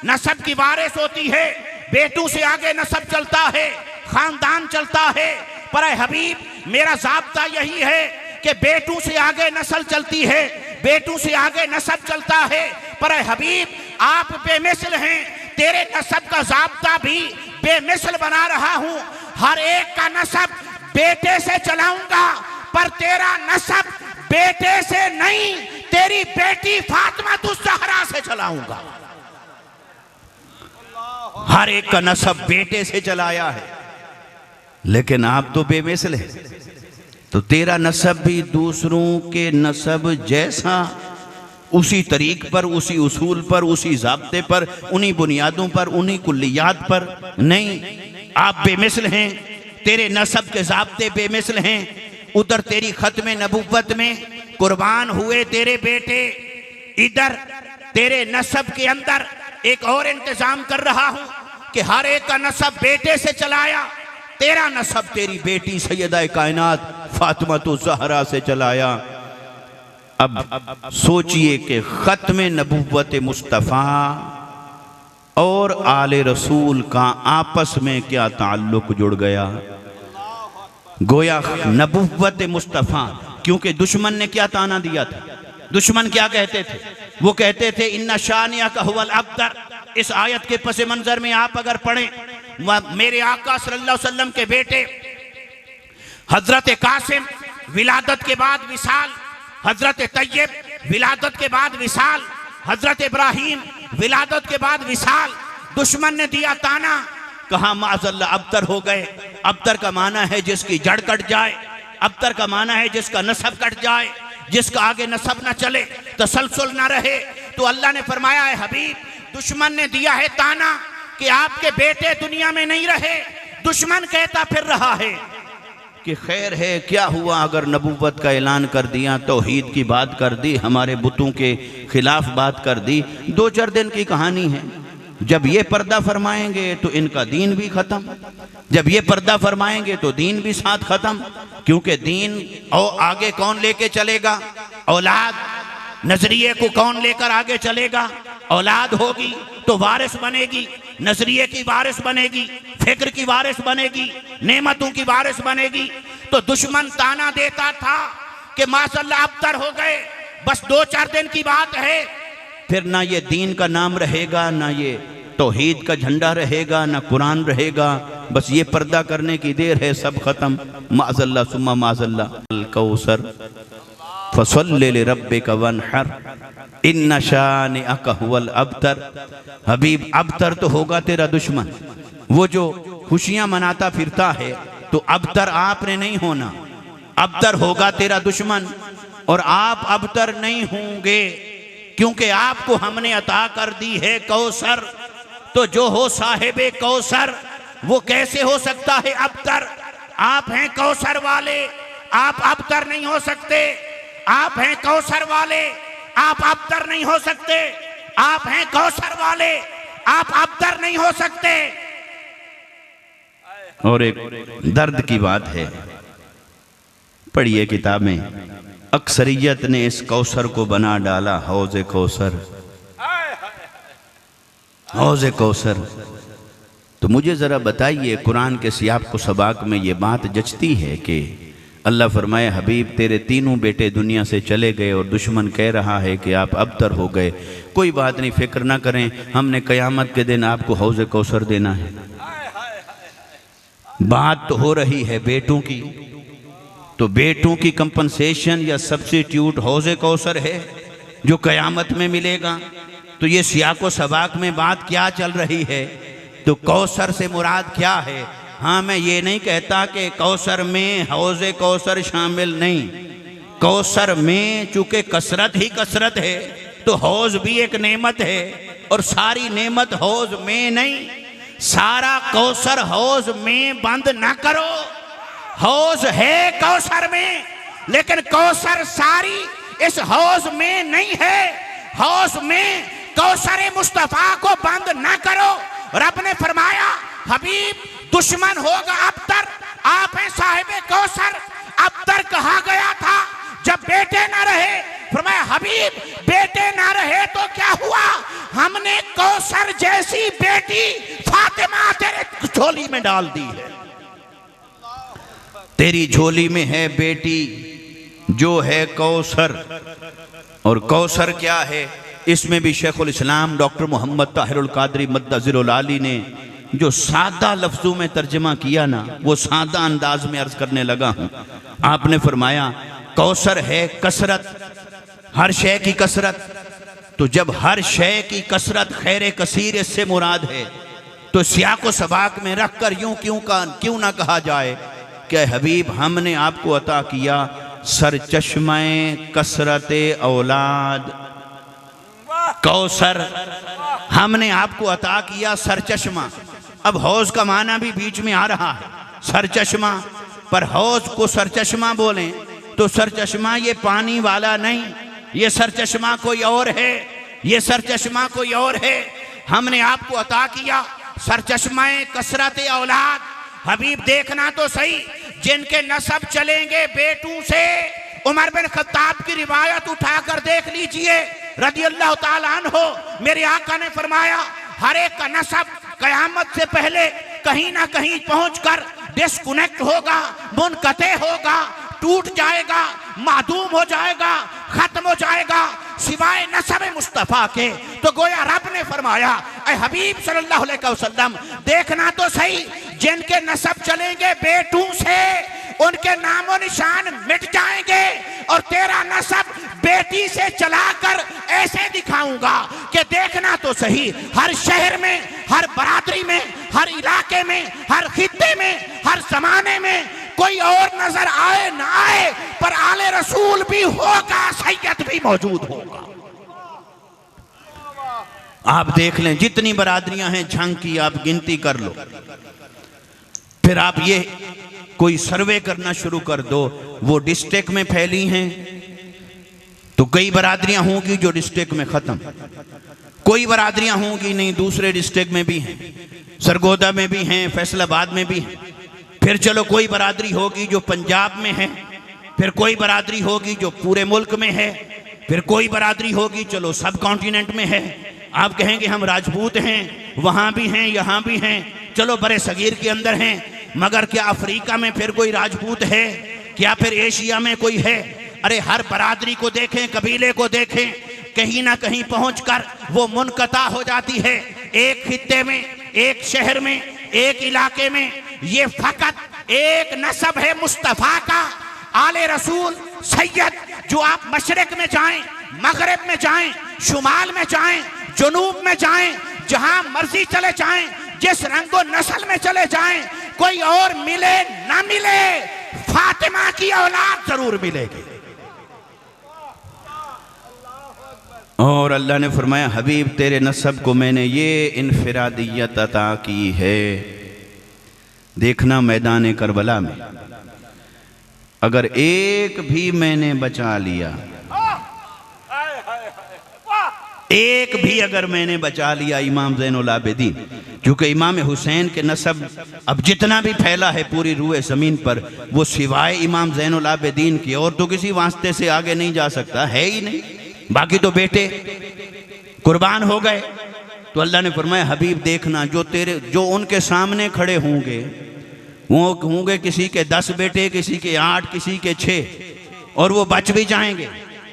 नसब की वारिस होती है, बेटों से आगे नसब चलता है, खानदान चलता है। पर हबीब मेरा ज़ाब्ता यही है कि बेटों से आगे नस्ल चलती है, बेटों से आगे नसब चलता है। पर हबीब आप बेमिसल हैं, तेरे नसब का ज़ाब्ता भी बेमिसल बना रहा हूं। हर एक का नसब बेटे से चलाऊंगा, पर तेरा नसब बेटे से नहीं, तेरी बेटी फातिमा ज़हरा से चलाऊंगा। हर एक का नसब बेटे से चलाया है, लेकिन आप तो बेमिसल हैं। तो तेरा नसब भी दूसरों के नसब जैसा, उसी तरीक पर, उसी उसूल पर, उसी ज़ाब्ते पर, उन्हीं बुनियादों पर, उन्हीं कुल्लियात पर नहीं। आप बेमिसल हैं, तेरे नसब के ज़ाब्ते बेमिसल हैं। उधर तेरी खत्म नबुव्वत में कुर्बान हुए तेरे बेटे, इधर तेरे नसब के अंदर एक और इंतजाम कर रहा हूं कि हर एक का नसब बेटे से चलाया। तेरा नसब तेरी बेटी सैयदा कायनात फातिमा ज़हरा से चलाया। अब सोचिए कि खत्म नबुव्वत मुस्तफ़ा और आले रसूल का आपस में क्या ताल्लुक जुड़ गया। गोया नबुव्वत मुस्तफ़ा, क्योंकि दुश्मन ने क्या ताना दिया था, दुश्मन क्या कहते थे? वो कहते थे इन्ना शानिया का हुवल अब्तर। इस आयत के पस मंजर में आप अगर पढ़ें, मेरे आका सल्लल्लाहु अलैहि वसल्लम के बेटे हजरत कासिम विलादत के बाद विसाल, हजरत तैयब विलादत के बाद विसाल, हजरत इब्राहिम विलादत के बाद विसाल। दुश्मन ने दिया ताना, कहा माज़ल्ला अब्तर हो गए। अब्तर का माना है जिसकी जड़ कट जाए, अब्तर का माना है जिसका नसब कट जाए, जिसका आगे नसब न चले, तसलसल न रहे। तो अल्लाह ने फरमाया है हबीब दुश्मन ने दिया है ताना कि आपके बेटे दुनिया में नहीं रहे। दुश्मन कहता फिर रहा है, कि खैर है क्या हुआ अगर नबूवत का ऐलान कर दिया, तौहीद की बात कर दी, हमारे बुतों के खिलाफ बात कर दी, 2-4 दिन की कहानी है। जब ये पर्दा फरमाएंगे तो इनका दीन भी ख़त्म, जब ये पर्दा फरमाएंगे तो दीन भी साथ ख़त्म। क्योंकि दीन और आगे कौन लेके चलेगा? औलाद। नजरिए को कौन लेकर आगे चलेगा? औलाद होगी तो वारिस बनेगी, नजरिए की वारिस बनेगी, फिक्र की वारिस बनेगी, नेमतों की वारिस बनेगी। तो दुश्मन ताना देता था कि माशाअल्लाह अबतर हो गए, बस 2-4 दिन की बात है, फिर ना ये दीन का नाम रहेगा, ना ये तौहीद का झंडा रहेगा, ना कुरान रहेगा, बस ये पर्दा करने की देर है, सब खत्म। माज़ल्ला सुम्मा माज़ल्ला। अल कौसर फसल्लि लिरब्बिका वन्हर इन्ना शानिअका हुवल अबतर। हबीब अबतर तो होगा तेरा दुश्मन, वो जो खुशियां मनाता फिरता है, तो अबतर आपने नहीं होना, अबतर होगा तेरा दुश्मन। और आप अबतर नहीं होंगे क्योंकि आपको हमने अता कर दी है कौसर। तो जो हो साहिबे कौसर वो कैसे हो सकता है अबतर? आप हैं कौसर वाले, आप अबतर नहीं हो सकते। आप हैं कौसर वाले, आप अबतर नहीं हो सकते। आप हैं कौसर वाले, आप अबतर नहीं हो सकते। और एक दर्द की बात है, पढ़िए किताबें, अक्सरियत ने इस कौसर को बना डाला हौज़े कौसर, हौज़े कौसर। तो मुझे ज़रा बताइए, कुरान के सियाक़ व सबाक़ में ये बात जचती है कि अल्लाह फरमाए हबीब तेरे तीनों बेटे दुनिया से चले गए और दुश्मन कह रहा है कि आप अबतर हो गए, कोई बात नहीं, फिक्र ना करें, हमने क़यामत के दिन आपको हौज़े कौसर देना है। बात तो हो रही है बेटों की, तो बेटों की कंपनसेशन या सब्स्टिट्यूट हौज़े कौसर है जो क़यामत में मिलेगा। तो ये सियाक़ व सबाक़ में बात क्या चल रही है? तो कौसर से मुराद क्या है? हाँ, मैं ये नहीं कहता कि कौसर में हौज़े कौसर शामिल नहीं, कौसर में चूँकि कसरत ही कसरत है तो हौज़ भी एक नेमत है, और सारी नेमत हौज़ में नहीं, सारा कौसर हौज़ में बंद ना करो। हौज़ है कौसर में, लेकिन कौसर सारी इस हौज़ में नहीं है। हौज़ में कौसर मुस्तफ़ा को बंद ना करो। रब ने फरमाया हबीब दुश्मन होगा अबतर, आप हैं साहिबे कौसर। अबतर कहा गया था जब बेटे ना रहे, फरमाया हबीब बेटे ना रहे तो क्या हुआ, हमने कौसर जैसी बेटी फातिमा तेरे झोली में डाल दी है। तेरी झोली में है बेटी जो है कौसर। और कौसर क्या है, इसमें भी शेखुल इस्लाम डॉक्टर मोहम्मद ताहिरुल कादरी मद्दज़िरुल आली ने जो सादा लफ्ज़ों में तर्जमा किया ना, वो सादा अंदाज में अर्ज करने लगा हूँ। आपने फरमाया कौसर है कसरत, हर शय की कसरत। तो जब हर शय की कसरत खैर कसीर इससे मुराद है, तो सियाक़ व सबाक़ में रख कर यूं क्यों ना कहा जाए कि हबीब हमने आपको अता किया सरचश्मे कसरत औलाद। कौसर हमने आपको अता किया सरचश्मा। अब हौज़ का माना भी बीच में आ रहा है, सरचश्मा, पर हौज़ को सरचश्मा बोलें तो सरचश्मा ये पानी वाला नहीं, ये सरचश्मा कोई और है, ये सरचश्मा कोई और है। हमने आपको अता किया सरचश्मे कसरत औलाद। हबीब देखना तो सही, जिनके नसब चलेंगे बेटों से, उमर बिन खत्ताब की रिवायत उठाकर देख लीजिए रज़ी अल्लाह ताला अन्हो। मेरे आका ने फरमाया हर एक का नसब कयामत से पहले कहीं ना कहीं पहुंचकर डिस्कनेक्ट होगा, मुनक़ते होगा, टूट जाएगा, मादूम हो जाएगा, खत्म हो जाएगा, सिवाय नसब मुस्तफ़ा के। तो गोया रब ने फरमाया ऐ हबीब सल्लल्लाहु अलैहि वसल्लम देखना तो सही, जिनके नसब चलेंगे बेटों से उनके नामो निशान मिट जाएंगे, और तेरा नसब बेटी से चलाकर ऐसे दिखाऊंगा कि देखना तो सही, हर शहर में, हर बरादरी में, हर इलाके में, हर खित्ते में, हर जमाने में कोई और नजर आए ना आए, पर आले रसूल भी होगा, सैयद भी मौजूद होगा। आप देख लें जितनी बरादरियां हैं, झंग की आप गिनती कर लो, फिर आप ये कोई सर्वे करना शुरू कर दो, वो डिस्ट्रिक्ट में फैली हैं तो कई बरादरियां होंगी जो डिस्ट्रिक्ट में खत्म, कोई बरादरियां होंगी नहीं दूसरे डिस्ट्रिक्ट में भी हैं, सरगोदा में भी हैं, फैसलाबाद में भी हैं। फिर चलो कोई बरादरी होगी जो पंजाब में है, फिर कोई बरादरी होगी जो पूरे मुल्क में है, फिर कोई बरादरी होगी चलो सब कॉन्टिनेंट में है। आप कहेंगे हम राजपूत हैं, वहां भी हैं यहाँ भी हैं, चलो बड़े सगीर के अंदर हैं, मगर क्या अफ्रीका में फिर कोई राजपूत है? क्या फिर एशिया में कोई है? अरे हर बरादरी को देखें, कबीले को देखें, कहीं ना कहीं पहुंचकर वो मुनक़ता हो जाती है। एक खित्ते में, एक शहर में, एक इलाके में ये फकत एक नस्ब है मुस्तफ़ा का, आले रसूल सैयद। जो आप मशरिक में जाएं, मगरिब में जाएं, शुमाल में जाएं, जुनूब में जाएं, जहां मर्जी चले जाएं, जिस रंगो नस्ल में चले जाएं, कोई और मिले ना मिले, फातिमा की औलाद जरूर मिलेगी। और अल्लाह ने फरमाया हबीब तेरे नस्ब को मैंने ये इनफिरादियत अता की है। देखना मैदान करबला में अगर एक भी मैंने बचा लिया, एक भी अगर मैंने बचा लिया इमाम ज़ैनुल आबिदीन, क्योंकि इमाम हुसैन के नस्ब अब जितना भी फैला है पूरी रूए ज़मीन पर, वो सिवाय इमाम ज़ैनुल आबिदीन की और तो किसी वास्ते से आगे नहीं जा सकता, है ही नहीं। बाकी तो बेटे कुर्बान हो गए। तो अल्लाह ने फरमाया हबीब देखना जो उनके सामने खड़े होंगे वो होंगे किसी के 10 बेटे, किसी के 8, किसी के 6, और वो बच भी जाएंगे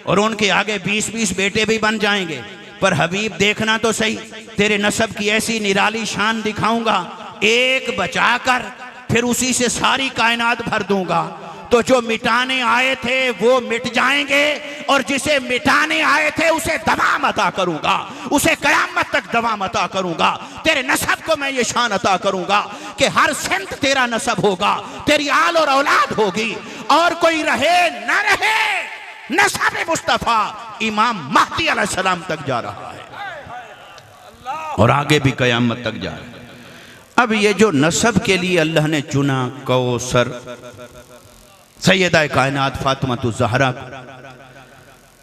और उनके आगे 20-20 बेटे भी बन जाएंगे। पर हबीब देखना तो सही, तेरे नस्ब की ऐसी निराली शान दिखाऊंगा, एक बचाकर फिर उसी से सारी कायनात भर दूंगा। तो जो मिटाने आए थे वो मिट जाएंगे और जिसे मिटाने आए थे उसे दवाम अता करूंगा, उसे कयामत तक दवाम अता करूंगा। तेरे नस्ब को मैं ये शान अता करूंगा कि हर सिंध तेरा नस्ब होगा, तेरी आल और औलाद होगी, और कोई रहे न रहे नस्ब मुस्तफा इमाम महदी अलैहिस्सलाम तक जा रहा है और आगे भी कयामत तक जा रहा है। अब ये जो नस्ब के लिए अल्लाह ने चुना कौसर सैयदा कायनात फातिमा ज़हरा,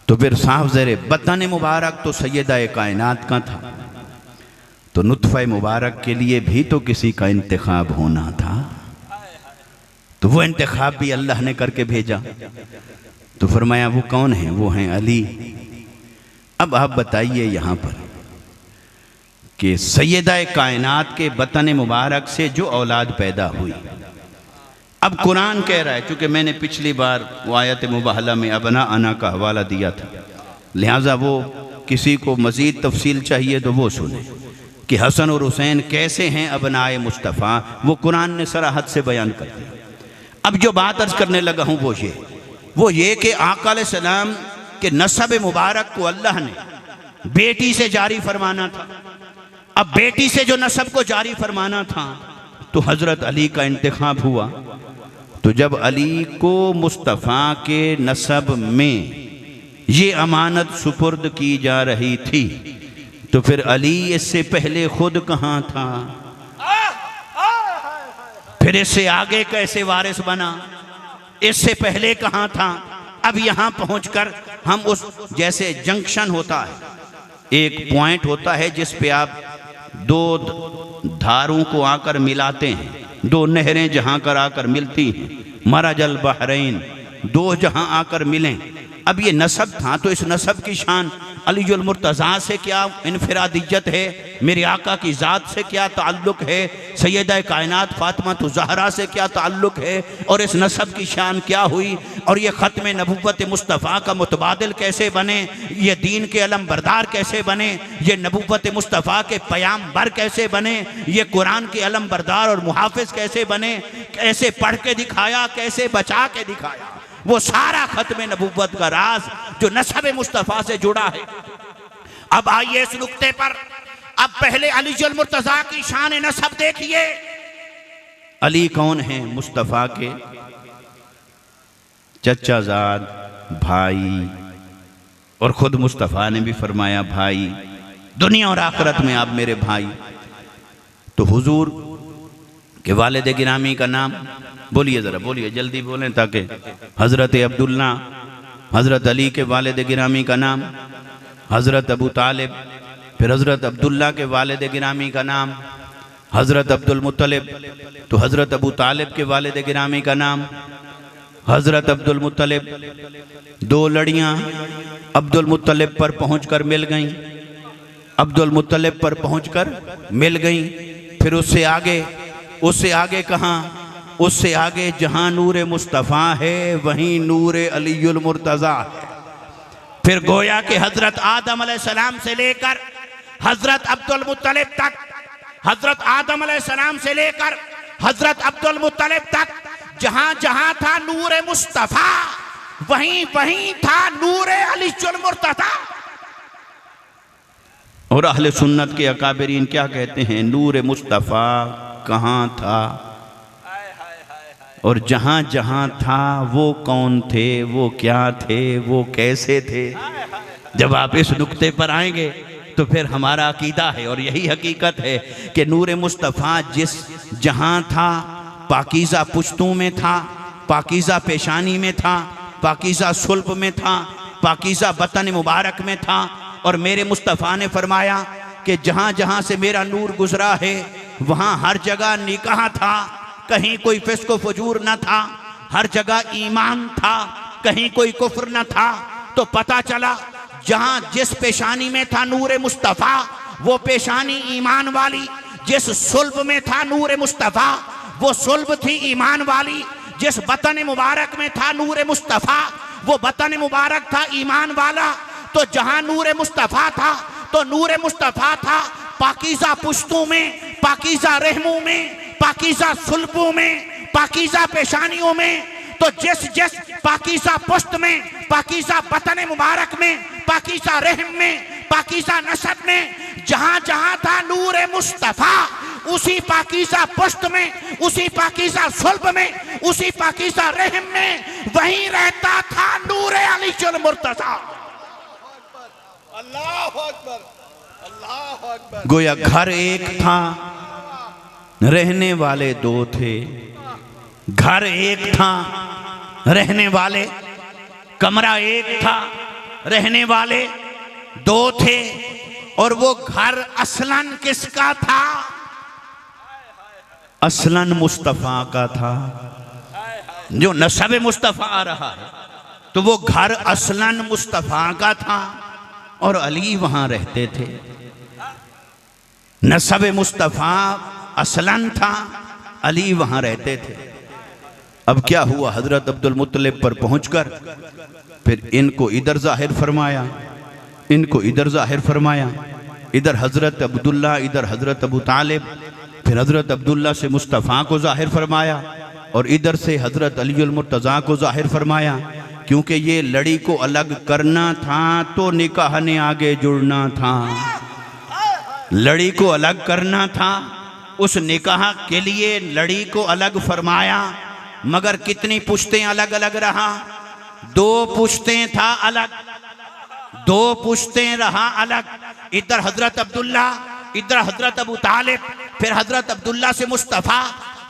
तो फिर साफ ज़ेरे बतन मुबारक तो सैयदा कायनात का था, तो नुत्फ़े मुबारक के लिए भी तो किसी का इंतखाब होना था, तो वो इंतखाब भी अल्लाह ने करके भेजा। तो फरमाया वो कौन है? वो हैं अली। अब आप बताइए यहाँ पर कि सैयदा कायनात के बतन मुबारक से जो औलाद पैदा हुई, अब कुरान कह रहा है, चूँकि मैंने पिछली बार वो आयत मुबाहला में अबना अना का हवाला दिया था, लिहाजा वो किसी को मज़ीद तफसील चाहिए तो वो सुने कि हसन और हुसैन कैसे हैं अबनाए मुस्तफ़ा, वो कुरान ने सराहत से बयान कर दिया। अब जो बात अर्ज करने लगा हूँ वो ये कि आका अलैहिस्सलाम के नस्ब मुबारक को अल्लाह ने बेटी से जारी फरमाना था। अब बेटी से जो नस्ब को जारी फरमाना था तो हज़रत अली का इंतखाब हुआ। तो जब अली को मुस्तफ़ा के नस्ब में ये अमानत सुपुर्द की जा रही थी, तो फिर अली इससे पहले खुद कहाँ था, फिर इससे आगे कैसे वारिस बना, इससे पहले कहाँ था। अब यहाँ पहुँचकर हम उस जैसे जंक्शन होता है, एक पॉइंट होता है जिस पे आप दो धारों को आकर मिलाते हैं, दो नहरें जहाँ कर आकर मिलती हैं, मरजल बहरैन, दो जहाँ आकर मिलें। अब ये नस्ब था तो इस नस्ब की शान अलीजुल मुर्तज़ा से क्या इनफिरादियत है, मेरे आका की ज़ात से क्या ताल्लुक़ है, सैयदा कायनात फातिमा ज़हरा से क्या ताल्लुक़ है, और इस नस्ब की शान क्या हुई, और ये ख़त्म नबुव्वत मुस्तफ़ा का मुतबादिल कैसे बने, ये दीन के अलम बरदार कैसे बने, ये नबुव्वत मुस्तफ़ा के पैगाम्बर कैसे बने, ये कुरान के अलम बरदार और मुहाफ़िज़ कैसे बने, कैसे पढ़ के दिखाया, कैसे बचा के दिखाया, वो सारा खत्म नबुव्वत का राज जो नस्ब मुस्तफ़ा से जुड़ा है। अब आइए इस नुक्ते पर, अब पहले अलीजुल मुर्तज़ा की शान नस्ब देखिए। अली कौन है? मुस्तफ़ा के चचाजाद भाई, और खुद मुस्तफ़ा ने भी फरमाया भाई, दुनिया और आखिरत में आप मेरे भाई। तो हुजूर कि वालिद गिरामी का नाम बोलिए, ज़रा बोलिए, जल्दी बोलें ताकि हज़रत अब्दुल्ला, हज़रत अली के वालिद गिरामी का नाम, हज़रत अबू तालिब, फिर हज़रत अब्दुल्ला के वालिद गिरामी का नाम, हज़रत अब्दुल मुत्तलिब, तो हज़रत अबू तालिब के वालिद गिरामी का नाम, हज़रत अब्दुल मुत्तलिब। दो लड़ियाँ अब्दुल मुत्तलिब पर पहुँचकर मिल गईं, अब्दुल मुत्तलिब पर पहुँचकर मिल गईं। फिर उससे आगे कहाँ? उससे आगे जहाँ नूर मुस्तफ़ा है वहीं नूर अलीयुल मुर्तज़ा है। फिर गोया कि हज़रत आदम अलैहिस्सलाम से लेकर हज़रत अब्दुल मुत्तलिब तक, हज़रत आदम अलैहिस्सलाम से लेकर हज़रत अब्दुल मुत्तलिब तक जहाँ जहाँ था नूर मुस्तफ़ा, वहीं वहीं था नूर अलीयुल मुर्तज़ा। और अहले सुन्नत के अकाबरीन क्या कहते हैं? नूर मुस्तफ़ा कहाँ था और जहाँ जहाँ था वो कौन थे, वो क्या थे, वो कैसे थे। जब आप इस नुक्ते पर आएंगे तो फिर हमारा अकीदा है और यही हकीकत है कि नूर मुस्तफ़ा जिस जहाँ था, पाकीज़ा पुश्तों में था, पाकीज़ा पेशानी में था, पाकीज़ा सुल्ब में था, पाकीज़ा बतन मुबारक में था। और मेरे मुस्तफ़ा ने फरमाया कि जहाँ जहाँ से मेरा नूर गुजरा है वहाँ हर जगह निकाह था, कहीं कोई फिस्क व फजूर न था, हर जगह ईमान था, कहीं कोई कुफ्र न था। तो पता चला जहाँ जिस पेशानी में था नूर मुस्तफ़ा वो पेशानी ईमान वाली, जिस सुल्ब में था नूर मुस्तफ़ा वो सुल्ब थी ईमान वाली, जिस बतन मुबारक में था नूर मुस्तफ़ा वो बतन मुबारक था ईमान वाला। तो जहाँ नूर मुस्तफ़ा था तो नूर मुस्तफ़ा था पाकीज़ा पुश्तों में, पाकीज़ा रहमों में, पाकीज़ा सुल्बों में, पाकीज़ा पेशानियों में। तो जिस जिस पाकीज़ा पुश्त में, पाकीज़ा बतन मुबारक में, पाकीज़ा रहम में, पाकीज़ा नसब में जहाँ जहाँ था नूर मुस्तफ़ा, उसी पाकीज़ा पुश्त में, उसी पाकीज़ा सुल्ब में, उसी पाकीज़ा रहम में वहीं रहता था नूर अलीयुल मुर्तज़ा। अल्लाहु अकबर, अल्लाहु अकबर। गोया घर एक था, रहने वाले दो थे। घर एक था, रहने वाले, कमरा एक था, रहने वाले दो थे। और वो घर असलन किसका था? असलन मुस्तफ़ा का था। जो नसब मुस्तफ़ा आ रहा है तो वो घर असलन मुस्तफ़ा का था और अली वहां रहते थे। नसब मुस्तफ़ा असलन था, अली वहां रहते थे। अब क्या हुआ? हजरत अब्दुल मुत्तलिब पर पहुंचकर फिर इनको इधर जाहिर फरमाया, इनको इधर जाहिर फरमाया। इधर हजरत अब्दुल्ला, इधर हजरत अबू तालिब। फिर हजरत अब्दुल्ला से मुस्तफ़ा को जाहिर फरमाया और इधर से हजरत अलीयुल मुर्तज़ा को जाहिर फरमाया। क्योंकि ये लड़ी को अलग करना था तो निकाह ने आगे जुड़ना था। लड़ी को अलग करना था, उस निकाह के लिए लड़ी को अलग फरमाया। मगर कितनी पुश्तें अलग अलग रहा? दो पुश्तें था अलग, दो पुश्तें रहा अलग। इधर हजरत अब्दुल्ला, इधर हजरत अबू तालिब। फिर हजरत अब्दुल्ला से मुस्तफ़ा,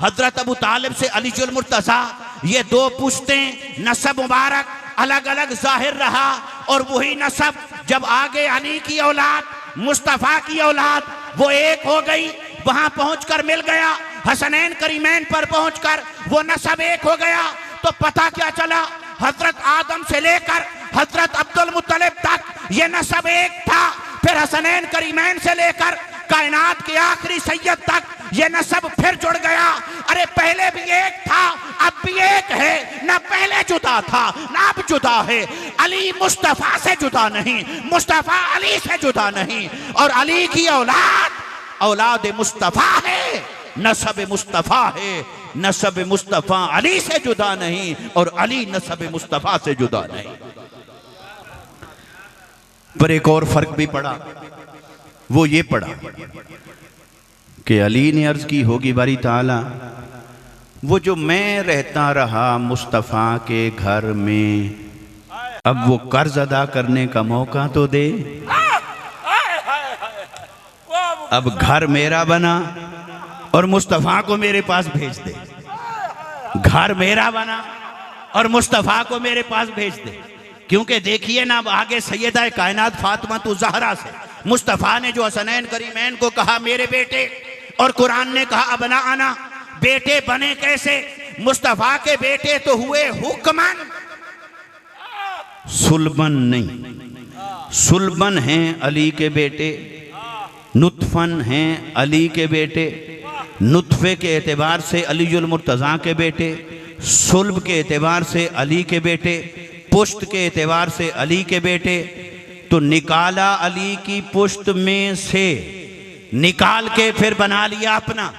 हजरत अबू तालिब से अलीयुल मुर्तज़ा। ये दो पुश्तें नसब मुबारक अलग अलग जाहिर रहा। और वही नसब जब आगे अली की औलाद, मुस्तफ़ा की औलाद वो एक हो गई, वहां पहुंचकर मिल गया। हसनैन करीमैन पर पहुंचकर वो नसब एक हो गया। तो पता क्या चला? हजरत आदम से लेकर हजरत अब्दुल मुत्तलिब तक ये नसब एक था। फिर हसनैन करीमैन से लेकर कायनात के आखिरी सैयद तक ये नसब फिर जुड़ गया। अरे पहले भी एक था, अब भी एक है। ना पहले जुदा था ना अब जुदा है। अली मुस्तफ़ा से जुदा नहीं, मुस्तफ़ा अली से जुदा नहीं। और अली की औलाद औलाद मुस्तफ़ा है, नसब मुस्तफ़ा है। नसब मुस्तफ़ा अली से जुदा नहीं और अली नसब मुस्तफ़ा से जुदा नहीं। पर एक और फर्क भी पड़ा, वो ये पड़ा कि अली ने अर्ज की होगी बारी ताला, वो जो मैं रहता रहा मुस्तफ़ा के घर में, अब वो कर्ज अदा करने का मौका तो दे। अब घर मेरा बना, और मुस्तफ़ा को मेरे पास भेज दे। घर मेरा बना और मुस्तफ़ा को मेरे पास भेज दे। क्योंकि देखिए ना, अब आगे सैयदा कायनात फातिमा तो ज़हरा से मुस्तफ़ा ने जो हसनैन करीमैन को कहा मेरे बेटे, और कुरान ने कहा अबना आना, बेटे बने कैसे? मुस्तफ़ा के बेटे तो हुए हुक्मन, सुलबन नहीं। सुलबन हैं अली के बेटे, नुतफन हैं अली के बेटे, नुतफे के एतबार से अलीजुल मुर्तज़ा के बेटे, सुल्ब के एतबार से अली के बेटे, पुश्त के एतबार से अली के बेटे। तो निकाला अली की पुश्त में से, निकाल के फिर बना लिया अपना।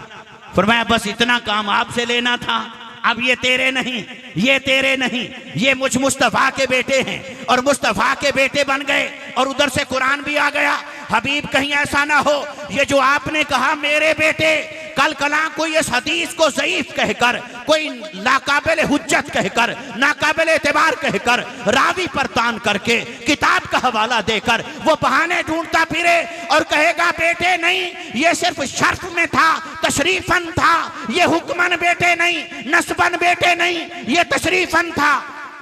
फरमाया बस इतना काम आपसे लेना था, अब ये तेरे नहीं, ये तेरे नहीं, ये मुझ मुस्तफ़ा के बेटे हैं और मुस्तफ़ा के बेटे बन गए। और उधर से कुरान भी आ गया। हबीब कहीं ऐसा ना हो ये जो आपने कहा मेरे बेटे, कल कला कोई इस हदीस को ज़ईफ कहकर, कोई नाकाबिल हुज्जत कहकर, नाकाबिल एतबार कहकर, रावी पर तान करके, किताब का हवाला देकर वो बहाने ढूंढता फिरे और कहेगा बेटे नहीं, ये सिर्फ शर्फ में था, तशरीफन था, ये हुक्मन बेटे नहीं, नस्बन बेटे नहीं, ये तशरीफन था।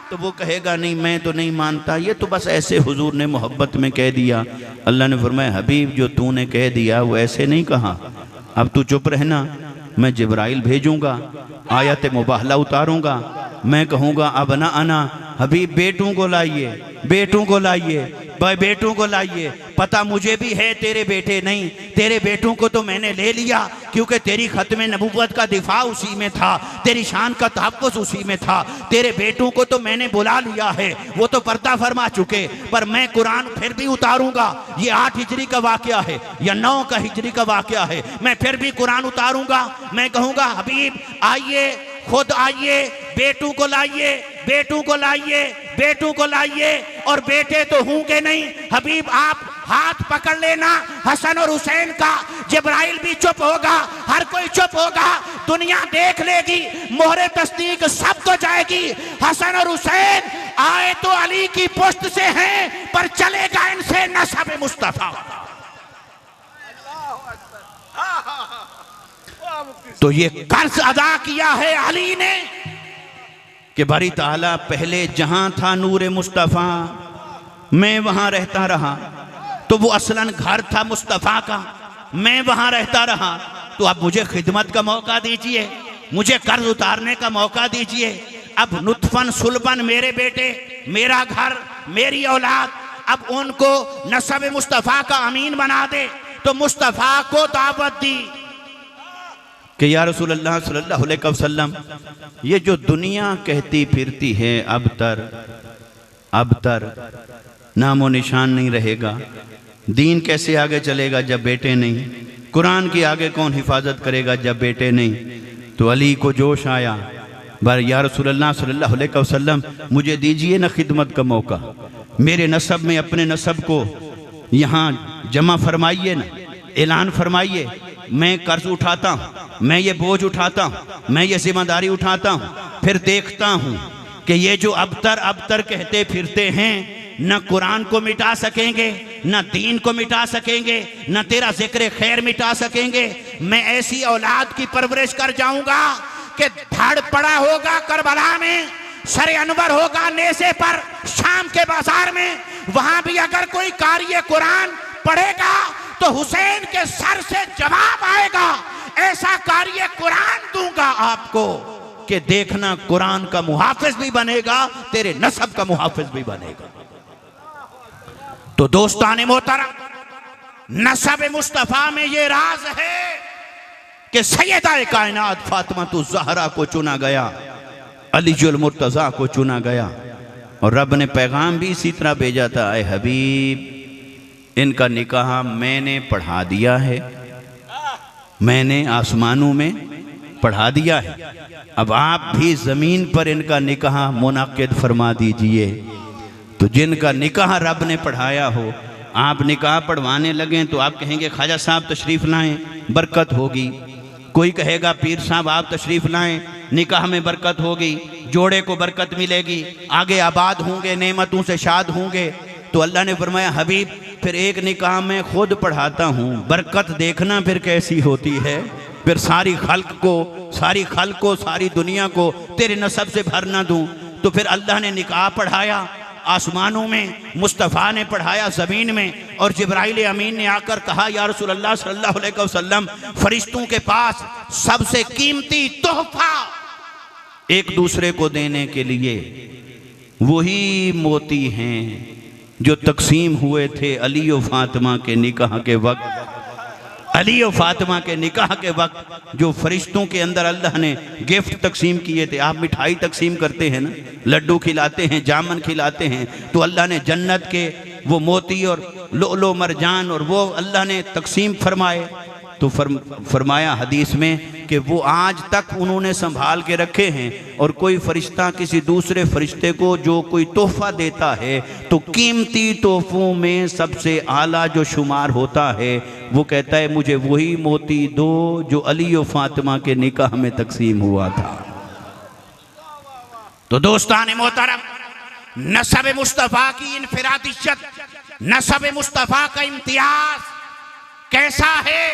तो वो कहेगा नहीं मैं तो नहीं मानता, ये तो बस ऐसे हुजूर ने मोहब्बत में कह दिया। अल्लाह ने फरमाया हबीब जो तूने कह दिया वो ऐसे नहीं कहा, अब तू चुप रहना, मैं जिब्राइल भेजूंगा, आयत मुबाहला उतारूंगा, मैं कहूँगा अब ना आना हबीब बेटों को लाइए, बेटों को लाइए, भाई बेटों को लाइए। पता मुझे भी है तेरे बेटे नहीं, तेरे बेटों को तो मैंने ले लिया क्योंकि तेरी खत्म नबूवत का दिफा उसी में था, तेरी शान का तहफ़्फ़ुज़ उसी में था। तेरे बेटों को तो मैंने बुला लिया है, वो तो पर्दा फरमा चुके, पर मैं कुरान फिर भी उतारूंगा। ये 8 हिजरी का वाक़या है या 9 का हिजरी का वाक़या है, मैं फिर भी कुरान उतारूंगा। मैं कहूँगा हबीब आइए, खुद आइए, बेटों को लाइए, बेटों को लाइए, बेटों को लाइए। और बेटे तो होंगे नहीं हबीब, आप हाथ पकड़ लेना हसन और हुसैन का। जिब्राइल भी चुप होगा, हर कोई चुप होगा, दुनिया देख लेगी, मोहरे तस्दीक सब तो जाएगी। हसन और हुसैन आए तो अली की पुश्त से हैं, पर चलेगा इनसे नसब मुस्तफा। तो ये कर्ज अदा किया है अली ने कि बारी ताला पहले जहां था नूरे मुस्तफ़ा, मैं वहां रहता रहा, तो वो असलन घर था मुस्तफ़ा का, मैं वहां रहता रहा। तो अब मुझे खिदमत का मौका दीजिए, मुझे कर्ज उतारने का मौका दीजिए। अब नुतफन सुलबन मेरे बेटे, मेरा घर, मेरी औलाद, अब उनको नसब मुस्तफ़ा का अमीन बना दे। तो मुस्तफ़ा को दावत दी कि या रसूल अल्लाह सल्लल्लाहु अलैहि वसल्लम, ये जो दुनिया कहती फिरती है अब तर नामो निशान नहीं रहेगा। दीन कैसे आगे चलेगा जब बेटे नहीं? कुरान की आगे कौन हिफाजत करेगा जब बेटे नहीं? तो अली को जोश आया, बर या रसूल अल्लाह सल्लल्लाहु अलैहि वसल्लम, मुझे दीजिए ना खिदमत का मौका, मेरे नसब में अपने नसब को यहाँ जमा फरमाइए ना, ऐलान फरमाइए। मैं कर्ज उठाता हूँ, मैं ये बोझ उठाता हूँ, मैं ये जिम्मेदारी उठाता हूँ, फिर देखता हूँ कि ये जो अबतर कहते फिरते हैं न कुरान को मिटा सकेंगे, न दीन को मिटा सकेंगे, न तेरा जिक्र खैर मिटा सकेंगे। मैं ऐसी औलाद की परवरिश कर जाऊंगा कि धड़ पड़ा होगा करबला में, सरे अनवर होगा नेज़े पर शाम के बाजार में, वहां भी अगर कोई कारी कुरान पढ़ेगा तो हुसैन के सर से जवाब आएगा। ऐसा कारी कुरान दूंगा आपको कि देखना कुरान का मुहाफिज भी बनेगा, तेरे नसब का मुहाफिज भी बनेगा। तो दोस्ताने मोहतरम, नसब मुस्तफा में ये राज है कि सैयदा कायनात फातिमा तो ज़हरा को चुना गया, अलीजुल मुर्तज़ा को चुना गया। और रब ने पैगाम भी इसी तरह भेजा था, ऐ हबीब इनका निकाह मैंने पढ़ा दिया है, मैंने आसमानों में पढ़ा दिया है, अब आप भी ज़मीन पर इनका निकाह मुनाकिद फरमा दीजिए। तो जिनका निकाह रब ने पढ़ाया हो, आप निकाह पढ़वाने लगें तो आप कहेंगे ख्वाजा साहब तशरीफ़ लाएं, बरकत होगी। कोई कहेगा पीर साहब आप तशरीफ़ लाएं, निकाह में बरकत होगी, जोड़े को बरकत मिलेगी, आगे आबाद होंगे, नेमतों से शाद होंगे। तो अल्लाह ने फरमाया हबीब फिर एक निकाह मैं खुद पढ़ाता हूँ, बरकत देखना फिर कैसी होती है। फिर सारी खल्क को सारी दुनिया को तेरे नसब से भर ना दूं? तो फिर अल्लाह ने निकाह पढ़ाया आसमानों में, मुस्तफ़ा ने पढ़ाया ज़मीन में, और जिब्राइल अमीन ने आकर कहा या रसूल अल्लाह सल्लल्लाहु अलैहि वसल्लम, फरिश्तों के पास सबसे कीमती तोहफा एक दूसरे को देने के लिए वही मोती हैं जो तकसीम हुए थे अली और फातिमा के निकाह के वक्त। अली और फातिमा के निकाह के वक्त जो फरिश्तों के अंदर अल्लाह ने गिफ्ट तकसीम किए थे। आप मिठाई तकसीम करते हैं ना, लड्डू खिलाते हैं, जामन खिलाते हैं, तो अल्लाह ने जन्नत के वो मोती और लोलो मरजान और वो अल्लाह ने तकसीम फरमाए। तो फरमाया हदीस में कि वो आज तक उन्होंने संभाल के रखे हैं, और कोई फरिश्ता किसी दूसरे फरिश्ते को जो कोई तोहफा देता है तो कीमती तोहफों में सबसे आला जो शुमार होता है वो कहता है मुझे वही मोती दो जो अली और फातिमा के निकाह में तकसीम हुआ था। तो दोस्तान मोहतरम, नसब मुस्तफ़ा की इनफिरादियत, नसब मुस्तफ़ा का इम्तियाज कैसा है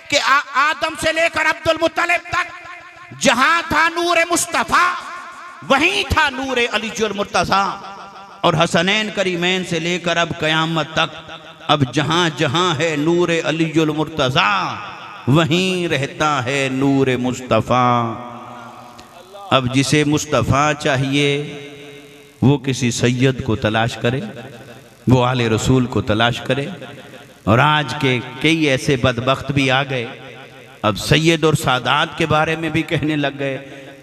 कि आदम से लेकर अब्दुल मुत्तलिब तक जहां था नूर मुस्तफ़ा वहीं था नूर अलीजुल मुर्तज़ा, और हसनैन करीमैन से लेकर अब क़यामत तक अब जहां जहां है नूर अलीजुल मुर्तज़ा वहीं रहता है नूर मुस्तफ़ा। अब जिसे मुस्तफ़ा चाहिए वो किसी सैयद को तलाश करे, वो आले रसूल को तलाश करे। और आज के कई ऐसे बदबख्त भी आ गए, अब सैयद और सादात के बारे में भी कहने लग गए,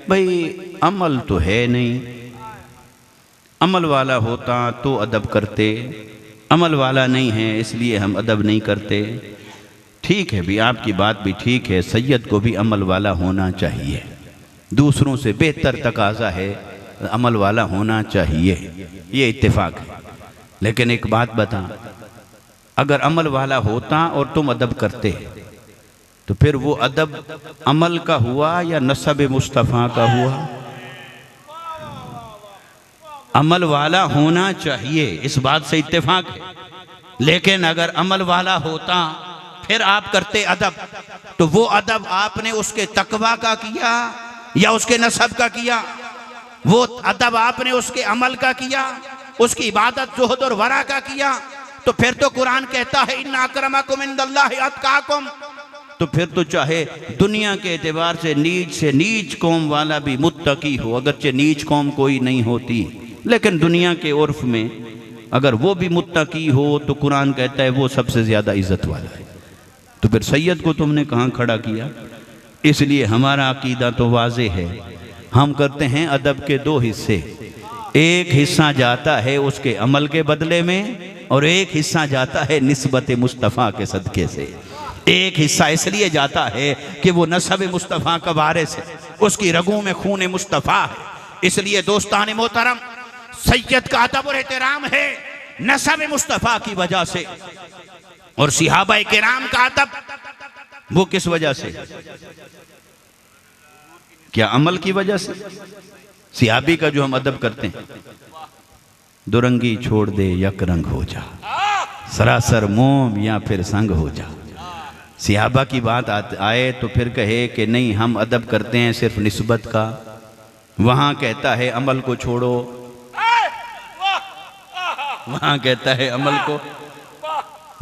भाई अमल तो है नहीं, अमल वाला होता तो अदब करते, अमल वाला नहीं है इसलिए हम अदब नहीं करते। ठीक है भी, आपकी बात भी ठीक है, सैयद को भी अमल वाला होना चाहिए, दूसरों से बेहतर तकाजा है, अमल वाला होना चाहिए, ये इत्तेफाक है। लेकिन एक बात बता, अगर अमल वाला होता और तुम अदब करते तो फिर वो अदब अमल का हुआ या नसब मुस्तफ़ा का हुआ? अमल वाला होना चाहिए, इस बात से इत्तेफाक है। लेकिन अगर अमल वाला होता फिर आप करते अदब, तो वो अदब आपने उसके तकवा का किया या उसके नसब का किया? वो अदब आपने उसके अमल का किया, उसकी इबादत जुहद और वरा का किया? तो फिर तो कुरान कहता है इन्ना अक्रमकुम इंदल्लाहि अत्काकुम। तो फिर तो चाहे दुनिया के एतबार से नीच कौम वाला भी मुत्तकी हो, अगरचे नीच कौम कोई नहीं होती, लेकिन दुनिया के उर्फ में अगर वो भी मुत्तकी हो तो कुरान कहता है वो सबसे ज़्यादा इज्जत वाला है। तो फिर सैयद को तुमने कहाँ खड़ा किया? इसलिए हमारा अकीदा तो वाज़े है, हम करते हैं अदब के दो हिस्से, एक हिस्सा जाता है उसके अमल के बदले में और एक हिस्सा जाता है निस्बत मुस्तफ़ा के सदक़े से। एक हिस्सा इसलिए जाता है कि वो नसब मुस्तफ़ा का वारिस है, उसकी रगों में खून मुस्तफ़ा है। इसलिए दोस्तान मोहतरम, सैयद का अदब और एहतराम है नसब मुस्तफ़ा की वजह से, और सहाबा किराम का अदब वो किस वजह से? क्या अमल की वजह से? सहाबी का जो हम अदब करते हैं, दुरंगी छोड़ दे यक रंग हो जा, सरासर मोम या फिर संग हो जा। सहाबा की बात आए तो फिर कहे कि नहीं हम अदब करते हैं सिर्फ निस्बत का, वहाँ कहता है अमल को छोड़ो, वहाँ कहता है अमल को,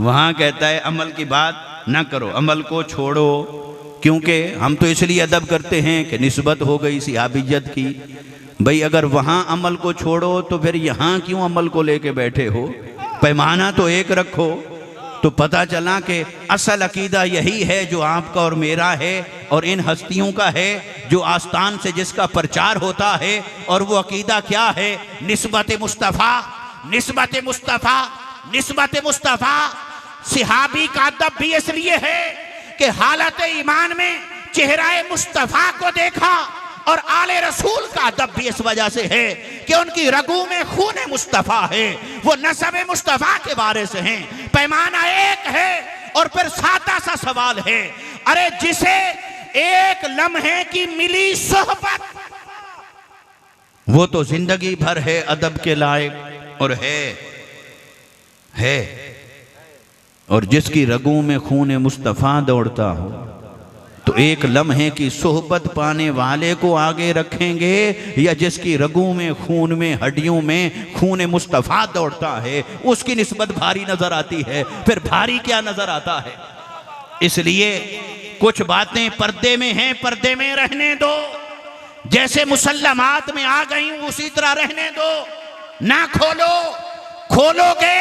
वहाँ कहता है अमल की बात ना करो, अमल को छोड़ो। क्योंकि हम तो इसलिए अदब करते हैं कि निस्बत हो गई सहाबियत की। भाई अगर वहाँ अमल को छोड़ो तो फिर यहाँ क्यों अमल को लेके बैठे हो? पैमाना तो एक रखो। तो पता चला कि असल अकीदा यही है जो आपका और मेरा है और इन हस्तियों का है जो आस्तान से जिसका प्रचार होता है। और वो अकीदा क्या है? निस्बत मुस्तफ़ा, निस्बत मुस्तफ़ा, निस्बत मुस्तफ़ा। सहाबी का अदब भी इसलिए है कि हालत ईमान में चेहरा मुस्तफ़ा को देखा, और आले रसूल का अदब भी इस वजह से है कि उनकी रगों में खून मुस्तफ़ा है, वो नसब मुस्तफ़ा के बारे से हैं। पैमाना एक है और फिर सादा सा सवाल है, अरे जिसे एक लम्हे की मिली सोहबत वो तो जिंदगी भर है अदब के लायक और है। और जिसकी रगों में खून मुस्तफ़ा दौड़ता हो तो एक लम्हे की सोहबत पाने वाले को आगे रखेंगे या जिसकी रगों में, खून में, हड्डियों में खून मुस्तफ़ा दौड़ता है उसकी निस्बत भारी नजर आती है? फिर भारी क्या नजर आता है? इसलिए कुछ बातें पर्दे में हैं, पर्दे में रहने दो। जैसे मुसल्लमात में आ गई उसी तरह रहने दो, ना खोलो। खोलोगे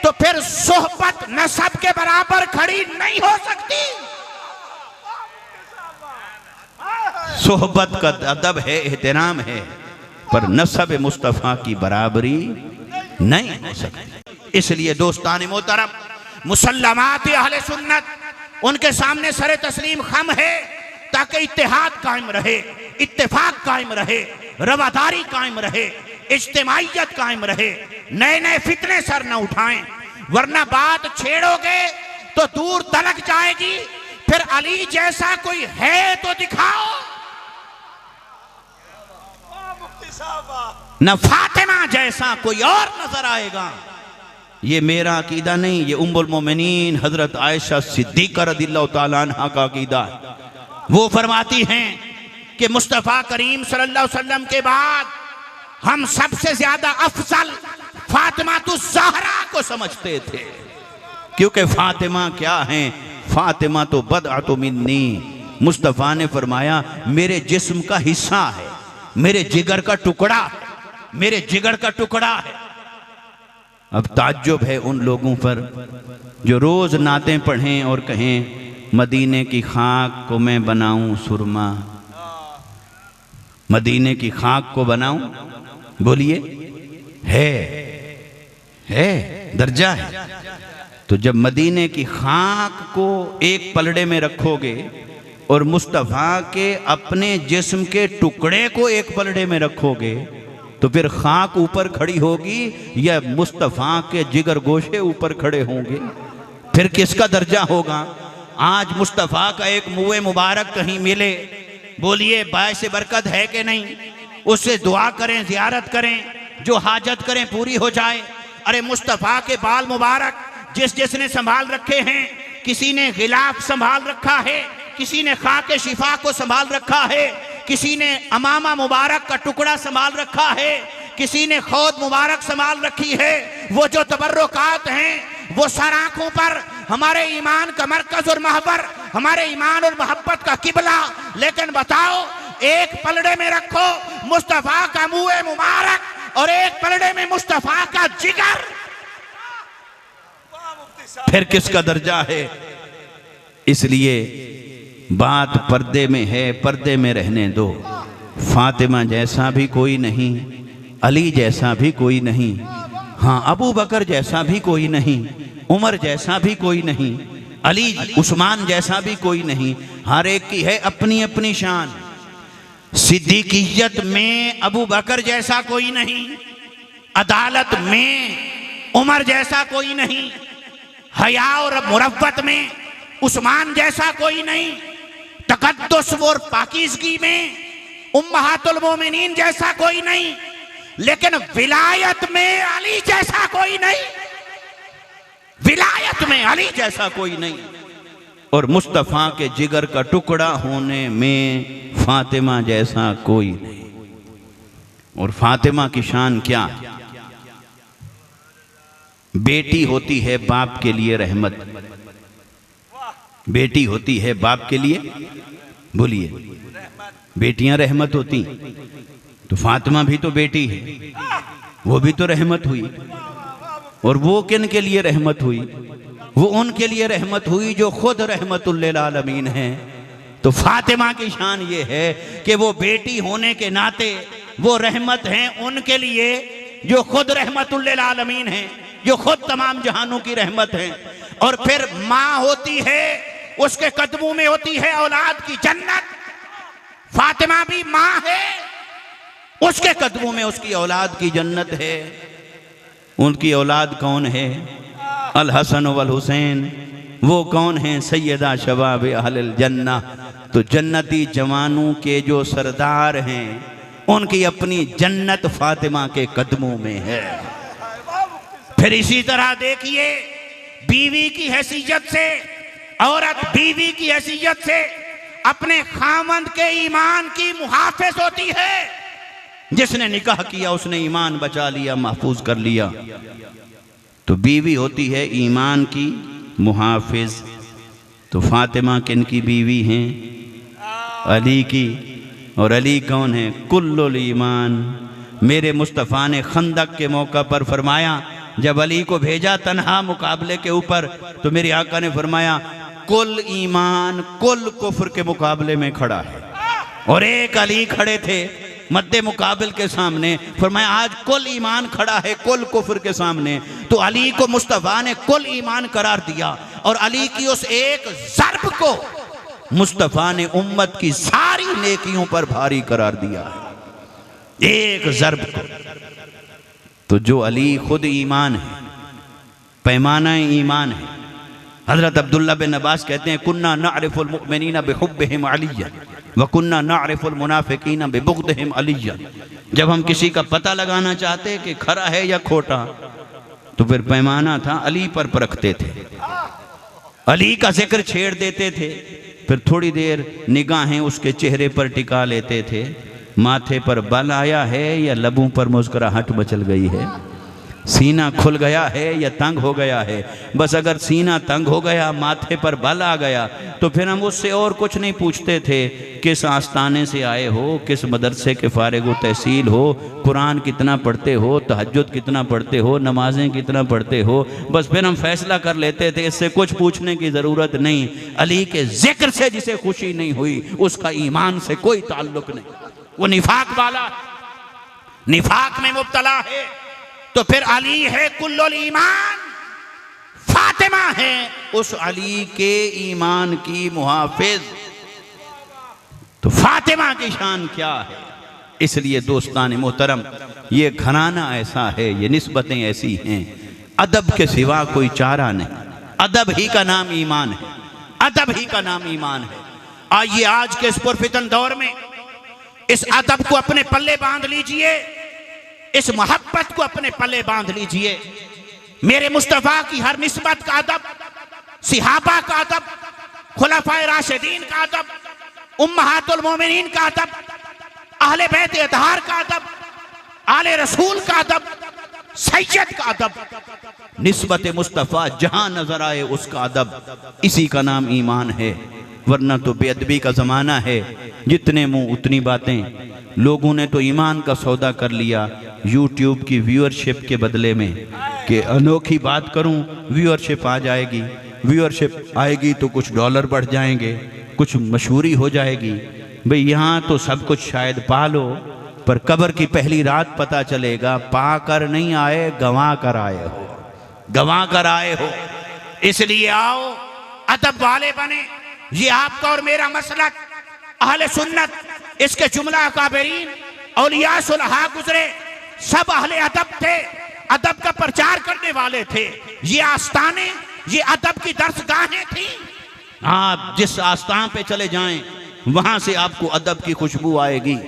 तो फिर सोहबत नसब के बराबर खड़ी नहीं हो सकती। सोहबत का अदब है, एहतराम है, पर नसब मुस्तफ़ा की बराबरी नहीं हो सकती। इसलिए दोस्तान मोहतरम, मुसल्लमात अहले सुन्नत, उनके सामने सरे तस्लीम खम है ताकि इत्तेहाद कायम रहे, इत्तेफाक कायम रहे, रवादारी कायम रहे, इज्तिमाइयत कायम रहे, नए नए फितने सर न उठाएं, वरना बात छेड़ोगे तो दूर तलक जाएगी। फिर अली जैसा कोई है तो दिखाओ, न फातिमा जैसा कोई और नजर आएगा। ये मेरा अकीदा नहीं, ये उम्मुल मोमिनीन हजरत आयशा सिद्दीक़ा रज़ियल्लाहु ताला अन्हा का अकीदा है। वो फरमाती हैं कि मुस्तफ़ा करीम सल्लल्लाहु अलैहि वसल्लम के बाद हम सबसे ज्यादा अफजल फातिमा तो ज़हरा को समझते थे, क्योंकि फातिमा क्या है? फातिमा तो बदअतु मिन्नी। मुस्तफ़ा ने फरमाया मेरे जिस्म का हिस्सा है, मेरे जिगर का टुकड़ा है, मेरे जिगर का टुकड़ा है। अब ताज्जुब है उन लोगों पर जो रोज नातें पढ़ें और कहें मदीने की खाक को मैं बनाऊं सुरमा, मदीने की खाक को बनाऊं। बोलिए, है दर्जा है। तो जब मदीने की खाक को एक पलड़े में रखोगे और मुस्तफ़ा के अपने जिस्म के टुकड़े को एक पलड़े में रखोगे तो फिर खाक ऊपर खड़ी होगी या मुस्तफ़ा के जिगर गोशे ऊपर खड़े होंगे? फिर किसका दर्जा होगा? आज मुस्तफ़ा का एक मुँह मुबारक कहीं मिले, बोलिए बायसे बरकत है कि नहीं? उससे दुआ करें, ज़ियारत करें, जो हाजत करें पूरी हो जाए। अरे मुस्तफ़ा के बाल मुबारक जिसने संभाल रखे हैं, किसी ने गिलाफ संभाल रखा है, किसी ने खाके शिफा को संभाल रखा है, किसी ने अमामा मुबारक का टुकड़ा संभाल रखा है, किसी ने खौद मुबारक संभाल रखी है। वो जो तबर्रुकात हैं वो सर आंखों पर हमारे ईमान का मरकज और महबर, हमारे ईमान और मोहब्बत का किबला। लेकिन बताओ, एक पलड़े में रखो मुस्तफ़ा का मुँह मुबारक और एक पलड़े में मुस्तफ़ा का जिगर, फिर किसका दर्जा है? इसलिए बात पर्दे में है, पर्दे में रहने दो। फातिमा जैसा भी कोई नहीं, अली जैसा भी कोई नहीं, हाँ अबू बकर जैसा भी कोई नहीं, उमर जैसा भी कोई नहीं, अली उस्मान जैसा भी कोई नहीं। हर एक की है अपनी अपनी शान। सिद्दीकियत में अबू बकर जैसा कोई नहीं, अदालत में उमर जैसा कोई नहीं, हया और मुरव्वत में उस्मान जैसा कोई नहीं, तकद्दुस और पाकीज़गी में उम्महातुल मोमिनीन जैसा कोई नहीं, लेकिन विलायत में अली जैसा कोई नहीं, विलायत में अली जैसा कोई नहीं। और मुस्तफ़ा के जिगर का टुकड़ा होने में फातिमा जैसा कोई नहीं। और फातिमा की शान क्या? बेटी होती है बाप के लिए रहमत, बेटी होती है बाप के लिए, बोलिए बेटियां रहमत होती, तो फातिमा भी तो बेटी है, वो भी तो रहमत हुई। और वो किन के लिए रहमत हुई? वो उनके लिए रहमत हुई जो खुद रहमतुल लिल आलमीन है। तो फातिमा की शान ये है कि वो बेटी होने के नाते वो रहमत हैं उनके लिए जो खुद रहमतुल लिल आलमीन है, जो खुद तमाम जहानों की रहमत है। और फिर माँ होती है, उसके कदमों में होती है औलाद की जन्नत। फातिमा भी माँ है, उसके कदमों में उसकी औलाद की जन्नत है। उनकी औलाद कौन है? अल हसन वल हुसैन। वो कौन है? सैयदा शबाब अहलिल जन्ना। तो जन्नती जवानों के जो सरदार हैं उनकी अपनी जन्नत फातिमा के कदमों में है। फिर इसी तरह देखिए, बीवी की हैसियत से, औरत बीवी की हैसियत से अपने खामंद के ईमान की मुहाफिज होती है। जिसने निकाह किया उसने ईमान बचा लिया, महफूज कर लिया। तो बीवी होती है ईमान की मुहाफिज। तो फातिमा किन की बीवी हैं? अली की। और अली कौन है? कुल्लुल ईमान। मेरे मुस्तफ़ा ने खंदक के मौका पर फरमाया, जब अली को भेजा तन्हा मुकाबले के ऊपर, तो मेरे आका ने फरमाया कुल ईमान कुल कुफ्र के मुकाबले में खड़ा है। और एक अली खड़े थे मद्दे मुकाबिल के सामने, फरमाया आज कुल ईमान खड़ा है कुल कुफ्र के सामने। तो अली को मुस्तफ़ा ने कुल ईमान करार दिया, और अली की उस एक ज़र्ब को मुस्तफ़ा ने उम्मत की सारी नेकियों पर भारी करार दिया है, एक ज़र्ब को। तो जो अली खुद ईमान है, पैमाना ईमान है। हज़रत अब्दुल्ला बिन अब्बास कहते हैं कुन्ना नअरिफुल मुमिनीना बिहुब्बिहिम अलिय्यन व कुन्ना नअरिफुल मुनाफिकीना बिबुग़्दिहिम अलिय्यन। जब हम किसी का पता लगाना चाहते कि खरा है या खोटा, तो फिर पैमाना था अली पर परखते थे, अली का जिक्र छेड़ देते थे। फिर थोड़ी देर निगाहें उसके चेहरे पर टिका लेते थे, माथे पर बल आया है या लबों पर मुस्कुराहट मचल गई है, सीना खुल गया है या तंग हो गया है। बस अगर सीना तंग हो गया, माथे पर बल आ गया, तो फिर हम उससे और कुछ नहीं पूछते थे। किस आस्ताने से आए हो, किस मदरसे के फारिग व तहसील हो, कुरान कितना पढ़ते हो, तहज्जुद कितना पढ़ते हो, नमाजें कितना पढ़ते हो। बस फिर हम फैसला कर लेते थे, इससे कुछ पूछने की ज़रूरत नहीं। अली के जिक्र से जिसे खुशी नहीं हुई, उसका ईमान से कोई ताल्लुक नहीं, वो निफाक वाला, निफाक में मुब्तला है। तो फिर अली है कुल्लुल ईमान, फातिमा है उस अली के ईमान की मुहाफिज। तो फातिमा की शान क्या है? इसलिए दोस्तान मोहतरम, ये घराना ऐसा है, ये निस्बतें ऐसी हैं, अदब के सिवा कोई चारा नहीं। अदब ही का नाम ईमान है, अदब ही का नाम ईमान है। आइए आज के इस पुरफितन दौर में इस अदब को अपने पल्ले बांध लीजिए, इस मोहब्बत को अपने पल्ले बांध लीजिए। मेरे मुस्तफ़ा की हर निस्बत का अदब, सिहाबा का अदब, खुलफाए राशिदीन का अदब, उम्महातुल मोमिनीन का अदब, अहले बैत अतहार का अदब, आले रसूल का अदब, सैयद का अदब, निस्बत मुस्तफ़ा जहां नजर आए उसका अदब, इसी का नाम ईमान है। वरना तो बेअदबी का ज़माना है, जितने मुंह उतनी बातें। लोगों ने तो ईमान का सौदा कर लिया यूट्यूब की व्यूअरशिप के बदले में, कि अनोखी बात करूं व्यूअरशिप आ जाएगी, व्यूअरशिप आएगी तो कुछ डॉलर बढ़ जाएंगे, कुछ मशहूरी हो जाएगी। भाई यहाँ तो सब कुछ शायद पा लो, पर कब्र की पहली रात पता चलेगा, पा कर नहीं आए गंवा कर आए हो, गंवा कर आए हो। इसलिए आओ अदब वाले बने। ये आपका और मेरा मसलक अहले सुन्नत, इसके जुमला काबरीन औलिया सुलहा गुजरे, सब अहले अदब थे, अदब का प्रचार करने वाले थे। ये आस्ताने, ये अदब की दर्सगाहें थी। आप जिस आस्तान पे चले जाएं, वहां से आपको अदब की खुशबू आएगी।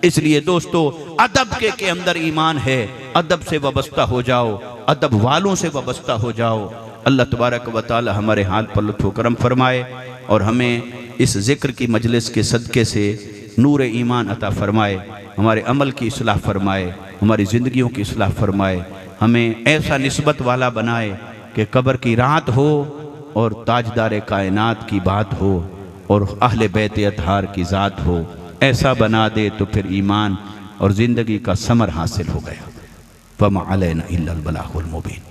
इसलिए दोस्तों, अदब के अंदर ईमान है। अदब से वाबस्ता हो जाओ, अदब वालों से वाबस्ता हो जाओ। अल्लाह तबारक व तआला हमारे हाल पर लुत्फ़ व करम फरमाए और हमें इस ज़िक्र की मजलिस के सदक़े से नूर ईमान अता फरमाए, हमारे अमल की इस्लाह फरमाए, हमारी ज़िंदगियों की इस्लाह फरमाए। हमें ऐसा निस्बत वाला बनाए कि कब्र की रात हो और ताजदार कायनात की बात हो और अहले बैत अतहार की ज़ात हो। ऐसा बना दे तो फिर ईमान और ज़िंदगी का समर हासिल हो गया। वमा अलैना इल्लल बलागुल मुबीन।